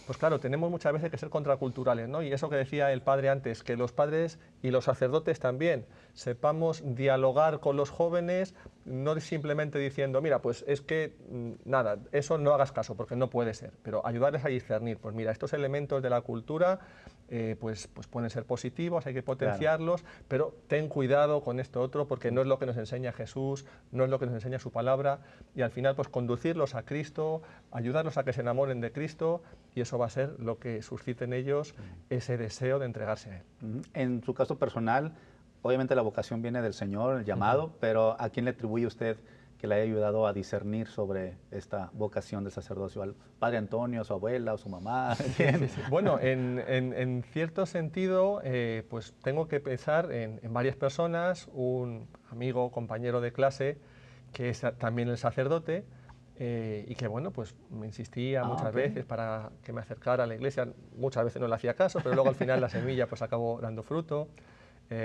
Pues claro, tenemos muchas veces que ser contraculturales, ¿no? Y eso que decía el padre antes, que los padres y los sacerdotes también sepamos dialogar con los jóvenes, no simplemente diciendo, mira, pues es que nada, eso no hagas caso, porque no puede ser, pero ayudarles a discernir, pues mira, estos elementos de la cultura pues pueden ser positivos, hay que potenciarlos, claro, pero ten cuidado con esto otro, porque no es lo que nos enseña Jesús, no es lo que nos enseña su palabra, y al final pues conducirlos a Cristo, ayudarlos a que se enamoren de Cristo, y eso va a ser lo que suscite en ellos ese deseo de entregarse a Él. En su caso personal, obviamente la vocación viene del Señor, el llamado, pero ¿a quién le atribuye usted que le haya ayudado a discernir sobre esta vocación del sacerdocio? ¿Al padre Antonio, a su abuela, o su mamá? Sí. Bueno, en cierto sentido, pues tengo que pensar en varias personas, un amigo, compañero de clase, que es también el sacerdote, y que bueno, pues me insistía muchas veces para que me acercara a la iglesia. Muchas veces no le hacía caso, pero luego al final la semilla pues acabó dando fruto.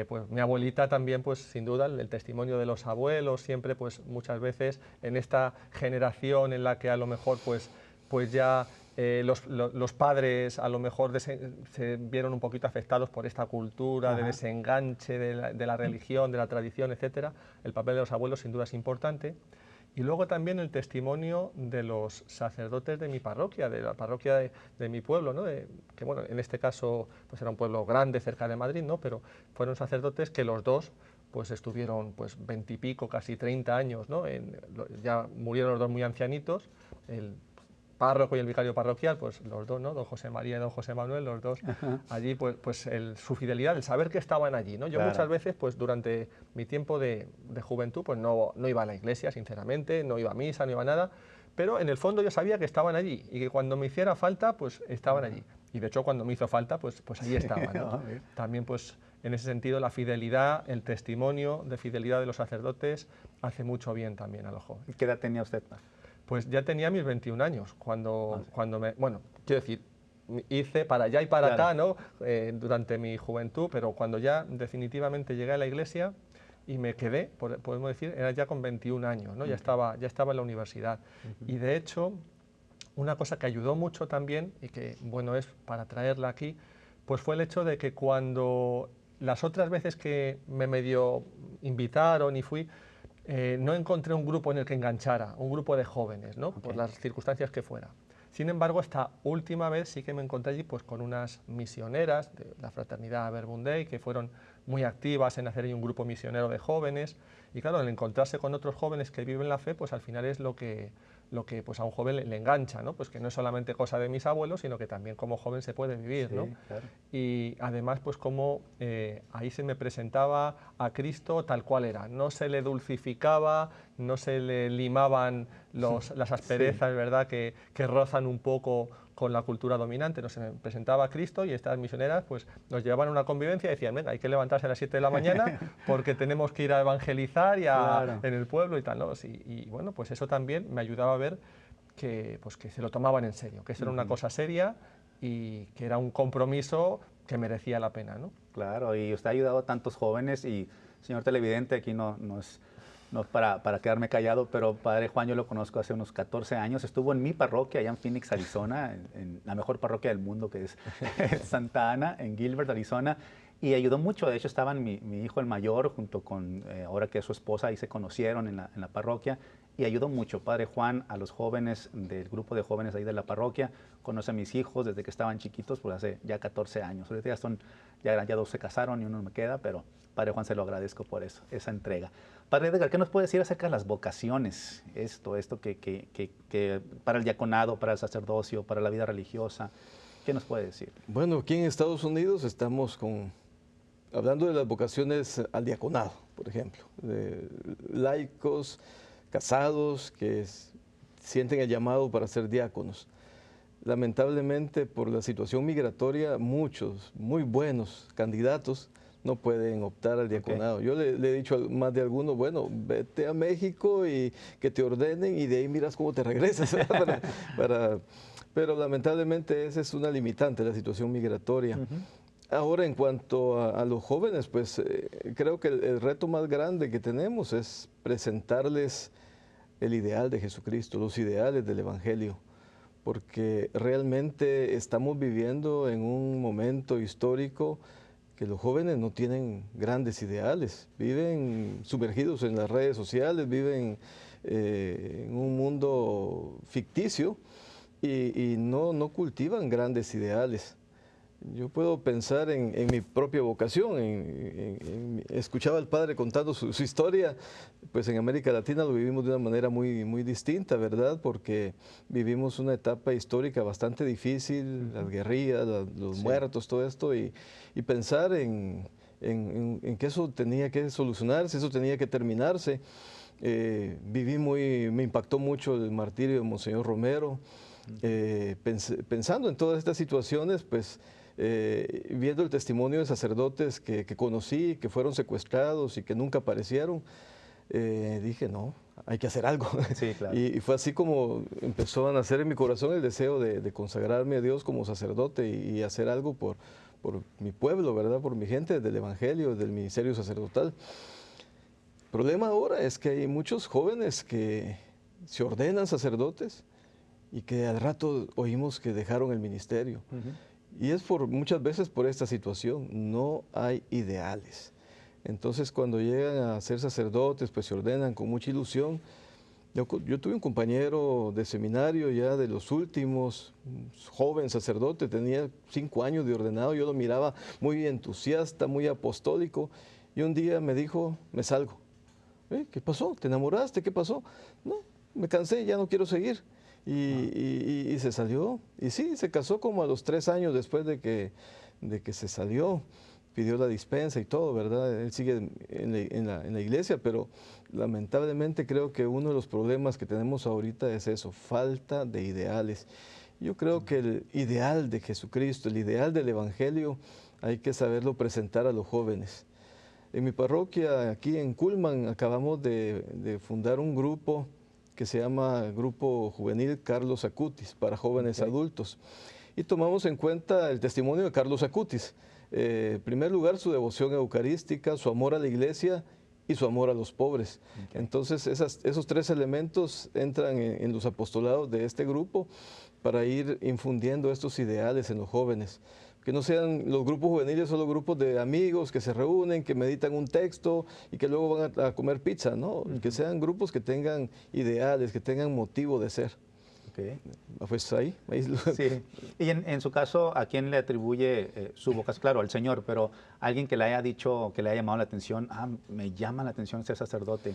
Pues mi abuelita también, pues sin duda, el testimonio de los abuelos, siempre pues muchas veces en esta generación en la que a lo mejor pues ya los padres a lo mejor se vieron un poquito afectados por esta cultura de desenganche de la religión, de la tradición, etcétera. El papel de los abuelos sin duda es importante. Y luego también el testimonio de los sacerdotes de mi parroquia, de la parroquia de mi pueblo, ¿no? Que bueno, en este caso pues era un pueblo grande cerca de Madrid, ¿no? Pero fueron sacerdotes que los dos pues estuvieron pues 20 y pico, casi 30 años, ¿no? Ya murieron los dos muy ancianitos, el párroco y el vicario parroquial, pues los dos, ¿no? Don José María y don José Manuel, los dos allí, pues su fidelidad, el saber que estaban allí, ¿no? Yo muchas veces, pues durante mi tiempo de juventud, pues no iba a la iglesia, sinceramente, no iba a misa, no iba a nada, pero en el fondo yo sabía que estaban allí y que cuando me hiciera falta, pues estaban allí. Y de hecho cuando me hizo falta, pues allí estaban, ¿no? También pues en ese sentido la fidelidad, el testimonio de fidelidad de los sacerdotes hace mucho bien también a los jóvenes. ¿Qué edad tenía usted? Pues ya tenía mis 21 años, cuando bueno, quiero decir, hice para allá y para acá, ¿no? Durante mi juventud, pero cuando ya definitivamente llegué a la iglesia y me quedé, podemos decir, era ya con 21 años, ¿no? Ya estaba en la universidad. Y de hecho, una cosa que ayudó mucho también, y que, bueno, es para traerla aquí, pues fue el hecho de que cuando las otras veces que me medio invitaron y fui, no encontré un grupo en el que enganchara, un grupo de jóvenes, ¿no? Por las circunstancias que fuera. Sin embargo, esta última vez sí que me encontré allí pues, con unas misioneras de la fraternidad Verbum Dei que fueron muy activas en hacer ahí un grupo misionero de jóvenes. Y claro, el encontrarse con otros jóvenes que viven la fe, pues al final es lo que pues, a un joven le engancha, ¿no? Pues que no es solamente cosa de mis abuelos, sino que también como joven se puede vivir, ¿no? Claro. Y además, pues como ahí se me presentaba a Cristo tal cual era. No se le dulcificaba, no se le limaban las asperezas, ¿verdad?, que rozan un poco con la cultura dominante. Nos presentaba a Cristo y estas misioneras pues nos llevaban a una convivencia y decían, venga, hay que levantarse a las 7 de la mañana porque tenemos que ir a evangelizar y en el pueblo y tal, ¿no? Y bueno, pues eso también me ayudaba a ver pues, que se lo tomaban en serio, que eso era una cosa seria y que era un compromiso que merecía la pena, ¿no? Claro, y usted ha ayudado a tantos jóvenes y, señor televidente, aquí no es para quedarme callado, pero Padre Juan yo lo conozco hace unos 14 años, estuvo en mi parroquia allá en Phoenix, Arizona, en la mejor parroquia del mundo que es Santa Ana, en Gilbert, Arizona, y ayudó mucho. De hecho estaban mi hijo el mayor junto con, ahora que es su esposa, ahí se conocieron en la parroquia, y ayudó mucho Padre Juan a los jóvenes del grupo de jóvenes ahí de la parroquia. Conoce a mis hijos desde que estaban chiquitos, pues hace ya 14 años. Ahorita ya dos se casaron y uno me queda, pero Padre Juan se lo agradezco por eso, esa entrega. Padre Edgar, ¿qué nos puede decir acerca de las vocaciones? Esto que para el diaconado, para el sacerdocio, para la vida religiosa, ¿qué nos puede decir? Bueno, aquí en Estados Unidos estamos hablando de las vocaciones al diaconado, por ejemplo, de laicos, casados, que sienten el llamado para ser diáconos. Lamentablemente, por la situación migratoria, muchos muy buenos candidatos no pueden optar al diaconado. Okay. Yo le he dicho a más de algunos, bueno, vete a México y que te ordenen y de ahí miras cómo te regresas. Pero lamentablemente esa es una limitante, la situación migratoria. Ahora, en cuanto a los jóvenes, pues creo que el reto más grande que tenemos es presentarles el ideal de Jesucristo, los ideales del Evangelio, porque realmente estamos viviendo en un momento histórico que los jóvenes no tienen grandes ideales, viven sumergidos en las redes sociales, viven en un mundo ficticio y no cultivan grandes ideales. Yo puedo pensar en mi propia vocación, escuchaba al padre contando su historia, pues en América Latina lo vivimos de una manera muy distinta, ¿verdad? Porque vivimos una etapa histórica bastante difícil, las guerrillas, los muertos, todo esto, y pensar en que eso tenía que solucionarse, eso tenía que terminarse. Me impactó mucho el martirio de Monseñor Romero, pensando en todas estas situaciones, pues viendo el testimonio de sacerdotes que conocí, que fueron secuestrados y que nunca aparecieron, dije, no, hay que hacer algo. Sí, claro. Y fue así como empezó a nacer en mi corazón el deseo de consagrarme a Dios como sacerdote y hacer algo por mi pueblo, ¿verdad? Por mi gente, del Evangelio, del ministerio sacerdotal. El problema ahora es que hay muchos jóvenes que se ordenan sacerdotes y que al rato oímos que dejaron el ministerio. Y es muchas veces por esta situación, no hay ideales. Entonces cuando llegan a ser sacerdotes, pues se ordenan con mucha ilusión. Yo tuve un compañero de seminario ya de los últimos, joven sacerdote, tenía 5 años de ordenado, yo lo miraba muy entusiasta, muy apostólico, y un día me dijo, me salgo. ¿Qué pasó? ¿Te enamoraste? ¿Qué pasó? No, me cansé, ya no quiero seguir. Y se salió, y sí, se casó como a los 3 años después de que se salió, pidió la dispensa y todo, ¿verdad? Él sigue en la iglesia, pero lamentablemente creo que uno de los problemas que tenemos ahorita es eso, falta de ideales. Yo creo que el ideal de Jesucristo, el ideal del Evangelio, hay que saberlo presentar a los jóvenes. En mi parroquia, aquí en Cullman, acabamos de fundar un grupo que se llama Grupo Juvenil Carlos Acutis, para jóvenes adultos. Y tomamos en cuenta el testimonio de Carlos Acutis. En primer lugar, su devoción eucarística, su amor a la iglesia y su amor a los pobres. Entonces, esos 3 elementos entran en los apostolados de este grupo para ir infundiendo estos ideales en los jóvenes. Que no sean los grupos juveniles solo grupos de amigos que se reúnen, que meditan un texto y que luego van a comer pizza, ¿no? Que sean grupos que tengan ideales, que tengan motivo de ser. Okay. Pues ahí. Sí. Y en su caso, ¿a quién le atribuye su vocación? Claro, al Señor, pero alguien que le haya dicho, que le haya llamado la atención, me llama la atención ser sacerdote.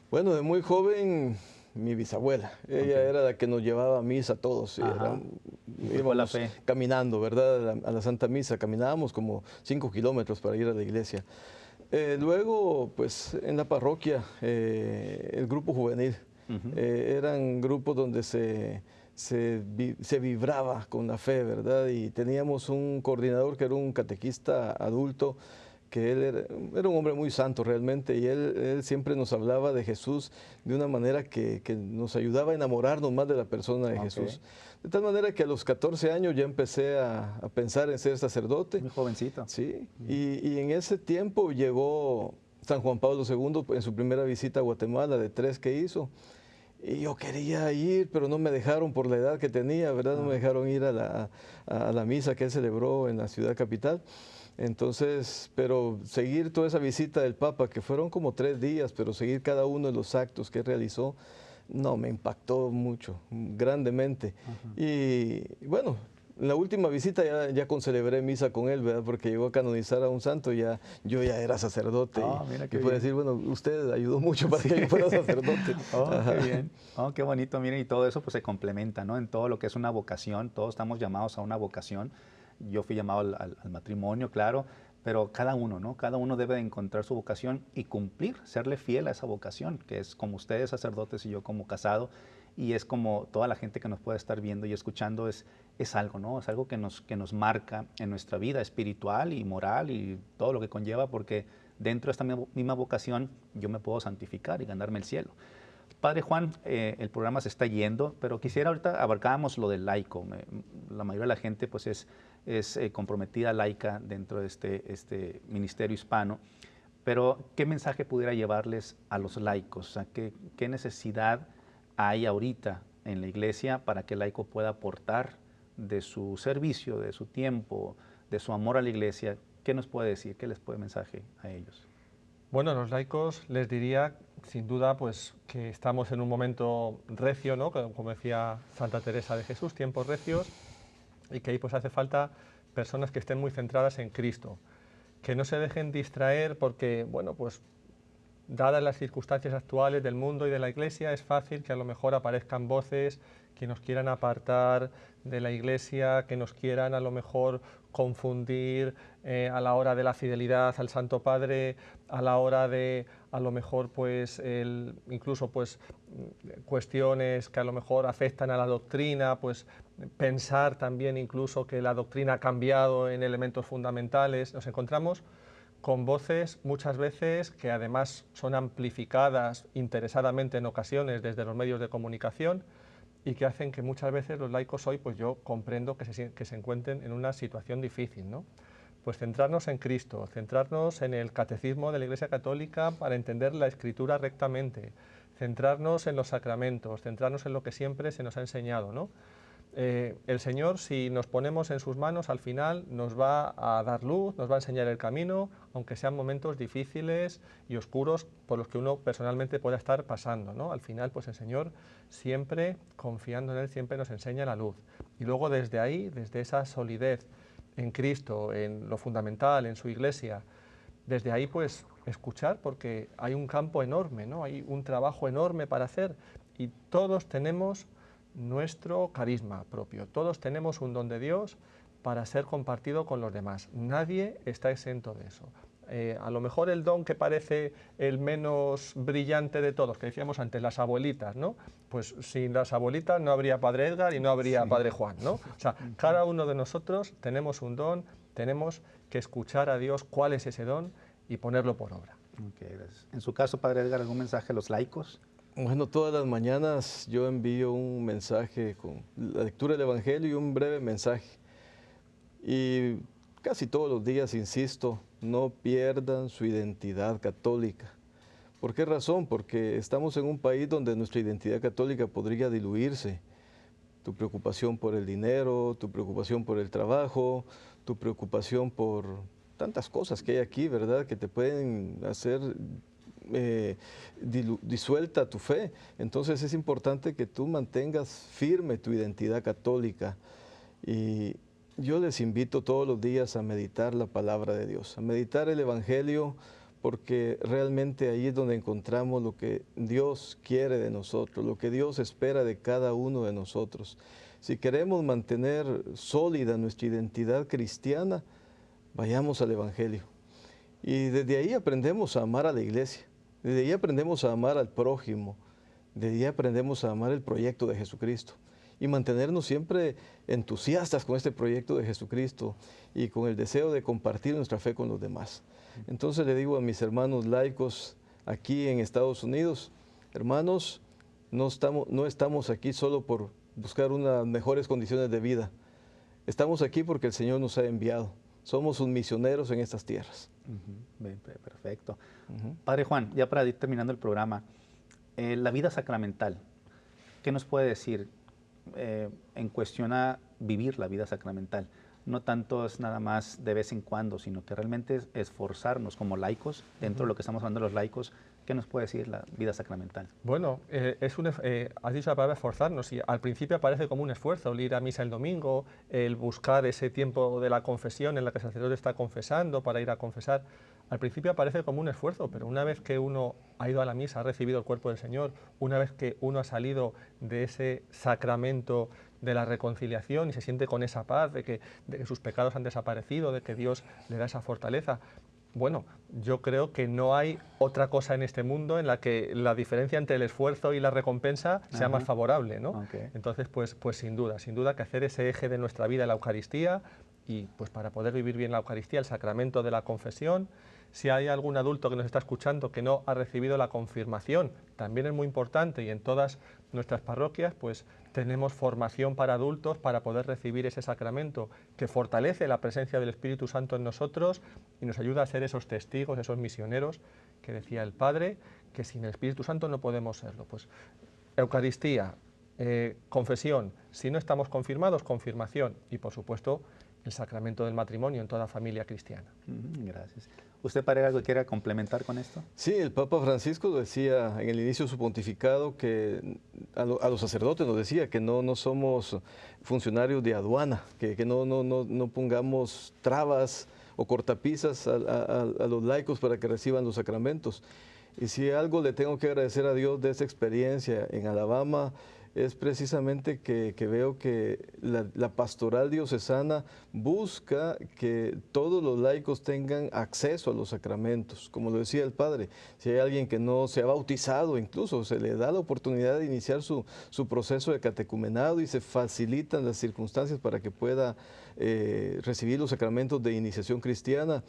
Bueno, de muy joven, mi bisabuela. Ella era la que nos llevaba a misa a todos. Íbamos caminando, ¿verdad? A la Santa Misa. Caminábamos como 5 kilómetros para ir a la iglesia. Luego, pues, en la parroquia, el grupo juvenil. Eran grupos donde se vibraba con la fe, ¿verdad? Y teníamos un coordinador que era un catequista adulto que él era un hombre muy santo realmente, y él siempre nos hablaba de Jesús de una manera que nos ayudaba a enamorarnos más de la persona de Jesús. De tal manera que a los 14 años ya empecé a pensar en ser sacerdote. Muy jovencito. Sí, y en ese tiempo llegó San Juan Pablo II en su primera visita a Guatemala, de 3 que hizo. Y yo quería ir, pero no me dejaron por la edad que tenía, ¿verdad? No me dejaron ir a la misa que él celebró en la ciudad capital. Entonces, pero seguir toda esa visita del Papa, que fueron como 3 días, pero seguir cada uno de los actos que realizó, no, me impactó mucho, grandemente. Y bueno, en la última visita ya concelebré misa con él, ¿verdad? Porque llegó a canonizar a un santo, yo ya era sacerdote. Mira y qué puede bien. decir, bueno, usted ayudó mucho para que yo fuera sacerdote. Qué bien. Qué bonito, miren, y todo eso pues se complementa, ¿no? En todo lo que es una vocación, todos estamos llamados a una vocación. Yo fui llamado al matrimonio, claro, pero cada uno, ¿no? Cada uno debe de encontrar su vocación y cumplir, serle fiel a esa vocación, que es como ustedes sacerdotes y yo como casado, y es como toda la gente que nos puede estar viendo y escuchando, es algo, ¿no? Es algo que nos marca en nuestra vida espiritual y moral y todo lo que conlleva, porque dentro de esta misma vocación yo me puedo santificar y ganarme el cielo. Padre Juan, el programa se está yendo, pero quisiera ahorita abarcábamos lo del laico. La mayoría de la gente pues es comprometida laica dentro de este ministerio hispano, pero ¿qué mensaje pudiera llevarles a los laicos? O sea, ¿qué necesidad hay ahorita en la iglesia para que el laico pueda aportar de su servicio, de su tiempo, de su amor a la iglesia? ¿Qué nos puede decir? ¿Qué les puede mensaje a ellos? Bueno, a los laicos les diría, sin duda, pues que estamos en un momento recio, ¿no? Como decía Santa Teresa de Jesús, tiempos recios, y que ahí pues hace falta personas que estén muy centradas en Cristo, que no se dejen distraer porque, bueno, pues dadas las circunstancias actuales del mundo y de la Iglesia, es fácil que a lo mejor aparezcan voces que nos quieran apartar de la Iglesia, que nos quieran a lo mejor confundir a la hora de la fidelidad al Santo Padre, a la hora de a lo mejor pues incluso pues cuestiones que a lo mejor afectan a la doctrina, pues pensar también incluso que la doctrina ha cambiado en elementos fundamentales. Nos encontramos con voces muchas veces que además son amplificadas interesadamente en ocasiones desde los medios de comunicación y que hacen que muchas veces los laicos hoy, pues yo comprendo que se encuentren en una situación difícil, ¿no? Pues centrarnos en Cristo, centrarnos en el catecismo de la Iglesia Católica para entender la Escritura rectamente, centrarnos en los sacramentos, centrarnos en lo que siempre se nos ha enseñado, ¿no? El Señor, si nos ponemos en sus manos, al final nos va a dar luz, nos va a enseñar el camino, aunque sean momentos difíciles y oscuros por los que uno personalmente pueda estar pasando, ¿no? Al final, pues el Señor, siempre confiando en Él, siempre nos enseña la luz. Y luego desde ahí, desde esa solidez en Cristo, en lo fundamental, en su Iglesia, desde ahí pues escuchar, porque hay un campo enorme, ¿no? Hay un trabajo enorme para hacer y todos tenemos nuestro carisma propio. Todos tenemos un don de Dios para ser compartido con los demás. Nadie está exento de eso. A lo mejor el don que parece el menos brillante de todos, que decíamos antes, las abuelitas, ¿no? Pues sin las abuelitas no habría Padre Edgar y no habría Padre Juan, ¿no? O sea, cada uno de nosotros tenemos un don, tenemos que escuchar a Dios cuál es ese don y ponerlo por obra. Okay, gracias. En su caso, Padre Edgar, ¿algún mensaje a los laicos? Bueno, todas las mañanas yo envío un mensaje con la lectura del Evangelio y un breve mensaje. Y casi todos los días insisto, no pierdan su identidad católica. ¿Por qué razón? Porque estamos en un país donde nuestra identidad católica podría diluirse. Tu preocupación por el dinero, tu preocupación por el trabajo, tu preocupación por tantas cosas que hay aquí, ¿verdad? Que te pueden hacer disuelta tu fe. Entonces es importante que tú mantengas firme tu identidad católica. Y yo les invito todos los días a meditar la palabra de Dios, a meditar el Evangelio, porque realmente ahí es donde encontramos lo que Dios quiere de nosotros, lo que Dios espera de cada uno de nosotros. Si queremos mantener sólida nuestra identidad cristiana, vayamos al Evangelio. Y desde ahí aprendemos a amar a la iglesia, desde ahí aprendemos a amar al prójimo, desde ahí aprendemos a amar el proyecto de Jesucristo. y mantenernos siempre entusiastas con este proyecto de Jesucristo y con el deseo de compartir nuestra fe con los demás. Entonces le digo a mis hermanos laicos aquí en Estados Unidos, hermanos, no estamos aquí solo por buscar unas mejores condiciones de vida. Estamos aquí porque el Señor nos ha enviado. Somos sus misioneros en estas tierras. Bien, perfecto. Padre Juan, ya para ir terminando el programa, la vida sacramental, ¿qué nos puede decir en cuestión a vivir la vida sacramental? No tanto es nada más de vez en cuando, sino que realmente es esforzarnos como laicos, dentro de lo que estamos hablando de los laicos. ¿Qué nos puede decir la vida sacramental? Bueno, has dicho la palabra esforzarnos, y al principio parece como un esfuerzo el ir a misa el domingo, el buscar ese tiempo de la confesión en la que el sacerdote está confesando para ir a confesar. Al principio parece como un esfuerzo, pero una vez que uno ha ido a la misa, ha recibido el cuerpo del Señor, una vez que uno ha salido de ese sacramento de la reconciliación y se siente con esa paz de que sus pecados han desaparecido, de que Dios le da esa fortaleza, bueno, yo creo que no hay otra cosa en este mundo en la que la diferencia entre el esfuerzo y la recompensa sea más favorable, ¿no? Okay. Entonces, pues sin duda que hacer ese eje de nuestra vida, la Eucaristía, y pues para poder vivir bien la Eucaristía, el sacramento de la confesión. Si hay algún adulto que nos está escuchando que no ha recibido la confirmación, también es muy importante, y en todas nuestras parroquias pues tenemos formación para adultos para poder recibir ese sacramento que fortalece la presencia del Espíritu Santo en nosotros y nos ayuda a ser esos testigos, esos misioneros que decía el Padre, que sin el Espíritu Santo no podemos serlo. Pues Eucaristía, confesión, si no estamos confirmados, confirmación, y por supuesto el sacramento del matrimonio en toda familia cristiana. Gracias. ¿Usted, Padre, algo quiera complementar con esto? Sí, el Papa Francisco decía en el inicio de su pontificado que a los sacerdotes nos decía que no somos funcionarios de aduana, que no pongamos trabas o cortapisas a los laicos para que reciban los sacramentos. Y si algo le tengo que agradecer a Dios de esta experiencia en Alabama, es precisamente que veo que la pastoral diocesana busca que todos los laicos tengan acceso a los sacramentos. Como lo decía el Padre, si hay alguien que no se ha bautizado, incluso se le da la oportunidad de iniciar su proceso de catecumenado y se facilitan las circunstancias para que pueda recibir los sacramentos de iniciación cristiana.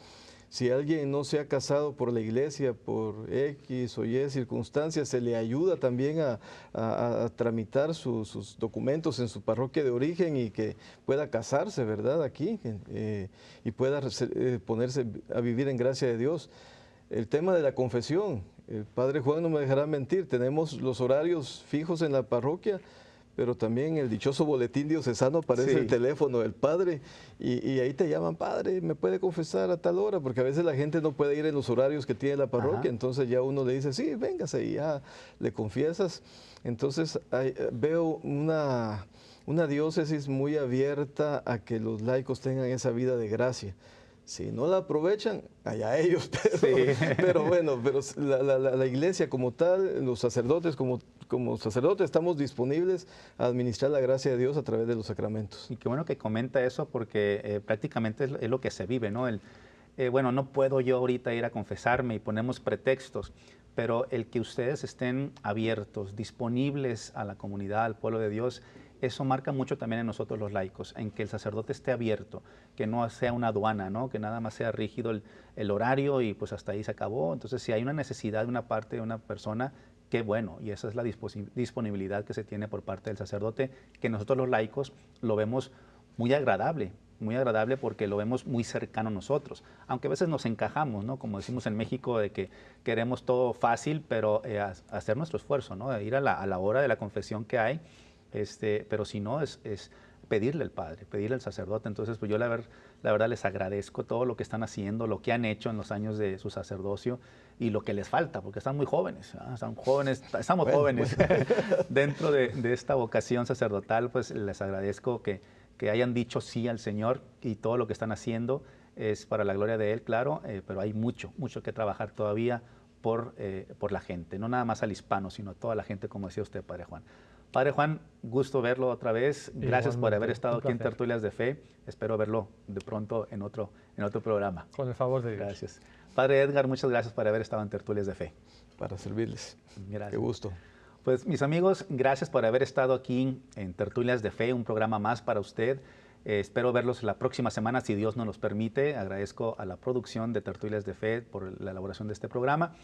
Si alguien no se ha casado por la iglesia, por X o Y circunstancias, se le ayuda también a tramitar sus documentos en su parroquia de origen y que pueda casarse, ¿verdad?, aquí y pueda ponerse a vivir en gracia de Dios. El tema de la confesión, el Padre Juan no me dejará mentir, tenemos los horarios fijos en la parroquia, pero también el dichoso boletín diocesano aparece el teléfono del padre y ahí te llaman, padre, ¿me puede confesar a tal hora? Porque a veces la gente no puede ir en los horarios que tiene la parroquia, entonces ya uno le dice, sí, véngase, y ya le confiesas. Entonces veo una diócesis muy abierta a que los laicos tengan esa vida de gracia. Si no la aprovechan, allá ellos, pero bueno, pero la iglesia como tal, los sacerdotes como sacerdotes estamos disponibles a administrar la gracia de Dios a través de los sacramentos. Y qué bueno que comenta eso porque prácticamente es lo que se vive, ¿no? Bueno, no puedo yo ahorita ir a confesarme y ponemos pretextos, pero el que ustedes estén abiertos, disponibles a la comunidad, al pueblo de Dios, eso marca mucho también en nosotros los laicos, en que el sacerdote esté abierto, que no sea una aduana, ¿no? Que nada más sea rígido el horario y pues hasta ahí se acabó. Entonces, si hay una necesidad de una parte de una persona, qué bueno, y esa es la disponibilidad que se tiene por parte del sacerdote, que nosotros los laicos lo vemos muy agradable porque lo vemos muy cercano a nosotros, aunque a veces nos encajamos, ¿no? Como decimos en México, de que queremos todo fácil, pero hacer nuestro esfuerzo, ¿no? Ir a la hora de la confesión que hay, pero si no, es pedirle al Padre, pedirle al sacerdote. Entonces, pues yo la verdad les agradezco todo lo que están haciendo, lo que han hecho en los años de su sacerdocio y lo que les falta, porque están muy jóvenes, ¿no? Estamos jóvenes. Dentro de esta vocación sacerdotal, pues les agradezco que hayan dicho sí al Señor, y todo lo que están haciendo es para la gloria de Él, claro, pero hay mucho que trabajar todavía por la gente, no nada más al hispano, sino a toda la gente, como decía usted, Padre Juan. Padre Juan, gusto verlo otra vez. Gracias por haber estado aquí en Tertulias de Fe. Espero verlo de pronto en otro programa. Con el favor de Dios. Gracias. Padre Edgar, muchas gracias por haber estado en Tertulias de Fe. Para servirles. Gracias. Qué gusto. Pues mis amigos, gracias por haber estado aquí en Tertulias de Fe, un programa más para usted. Espero verlos la próxima semana, si Dios nos los permite. Agradezco a la producción de Tertulias de Fe por la elaboración de este programa.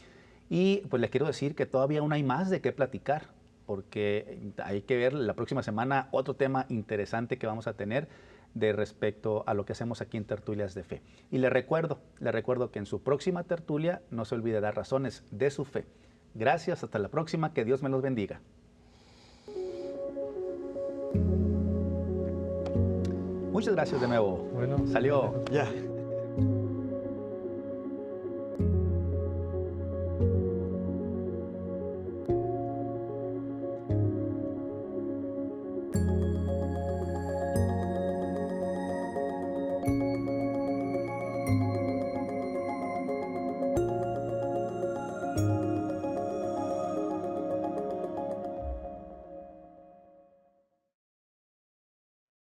Y pues les quiero decir que todavía aún hay más de qué platicar, porque hay que ver la próxima semana otro tema interesante que vamos a tener de respecto a lo que hacemos aquí en Tertulias de Fe. Y le recuerdo que en su próxima tertulia no se olvide dar razones de su fe. Gracias, hasta la próxima, que Dios me los bendiga. Muchas gracias de nuevo. Bueno, salió. Ya.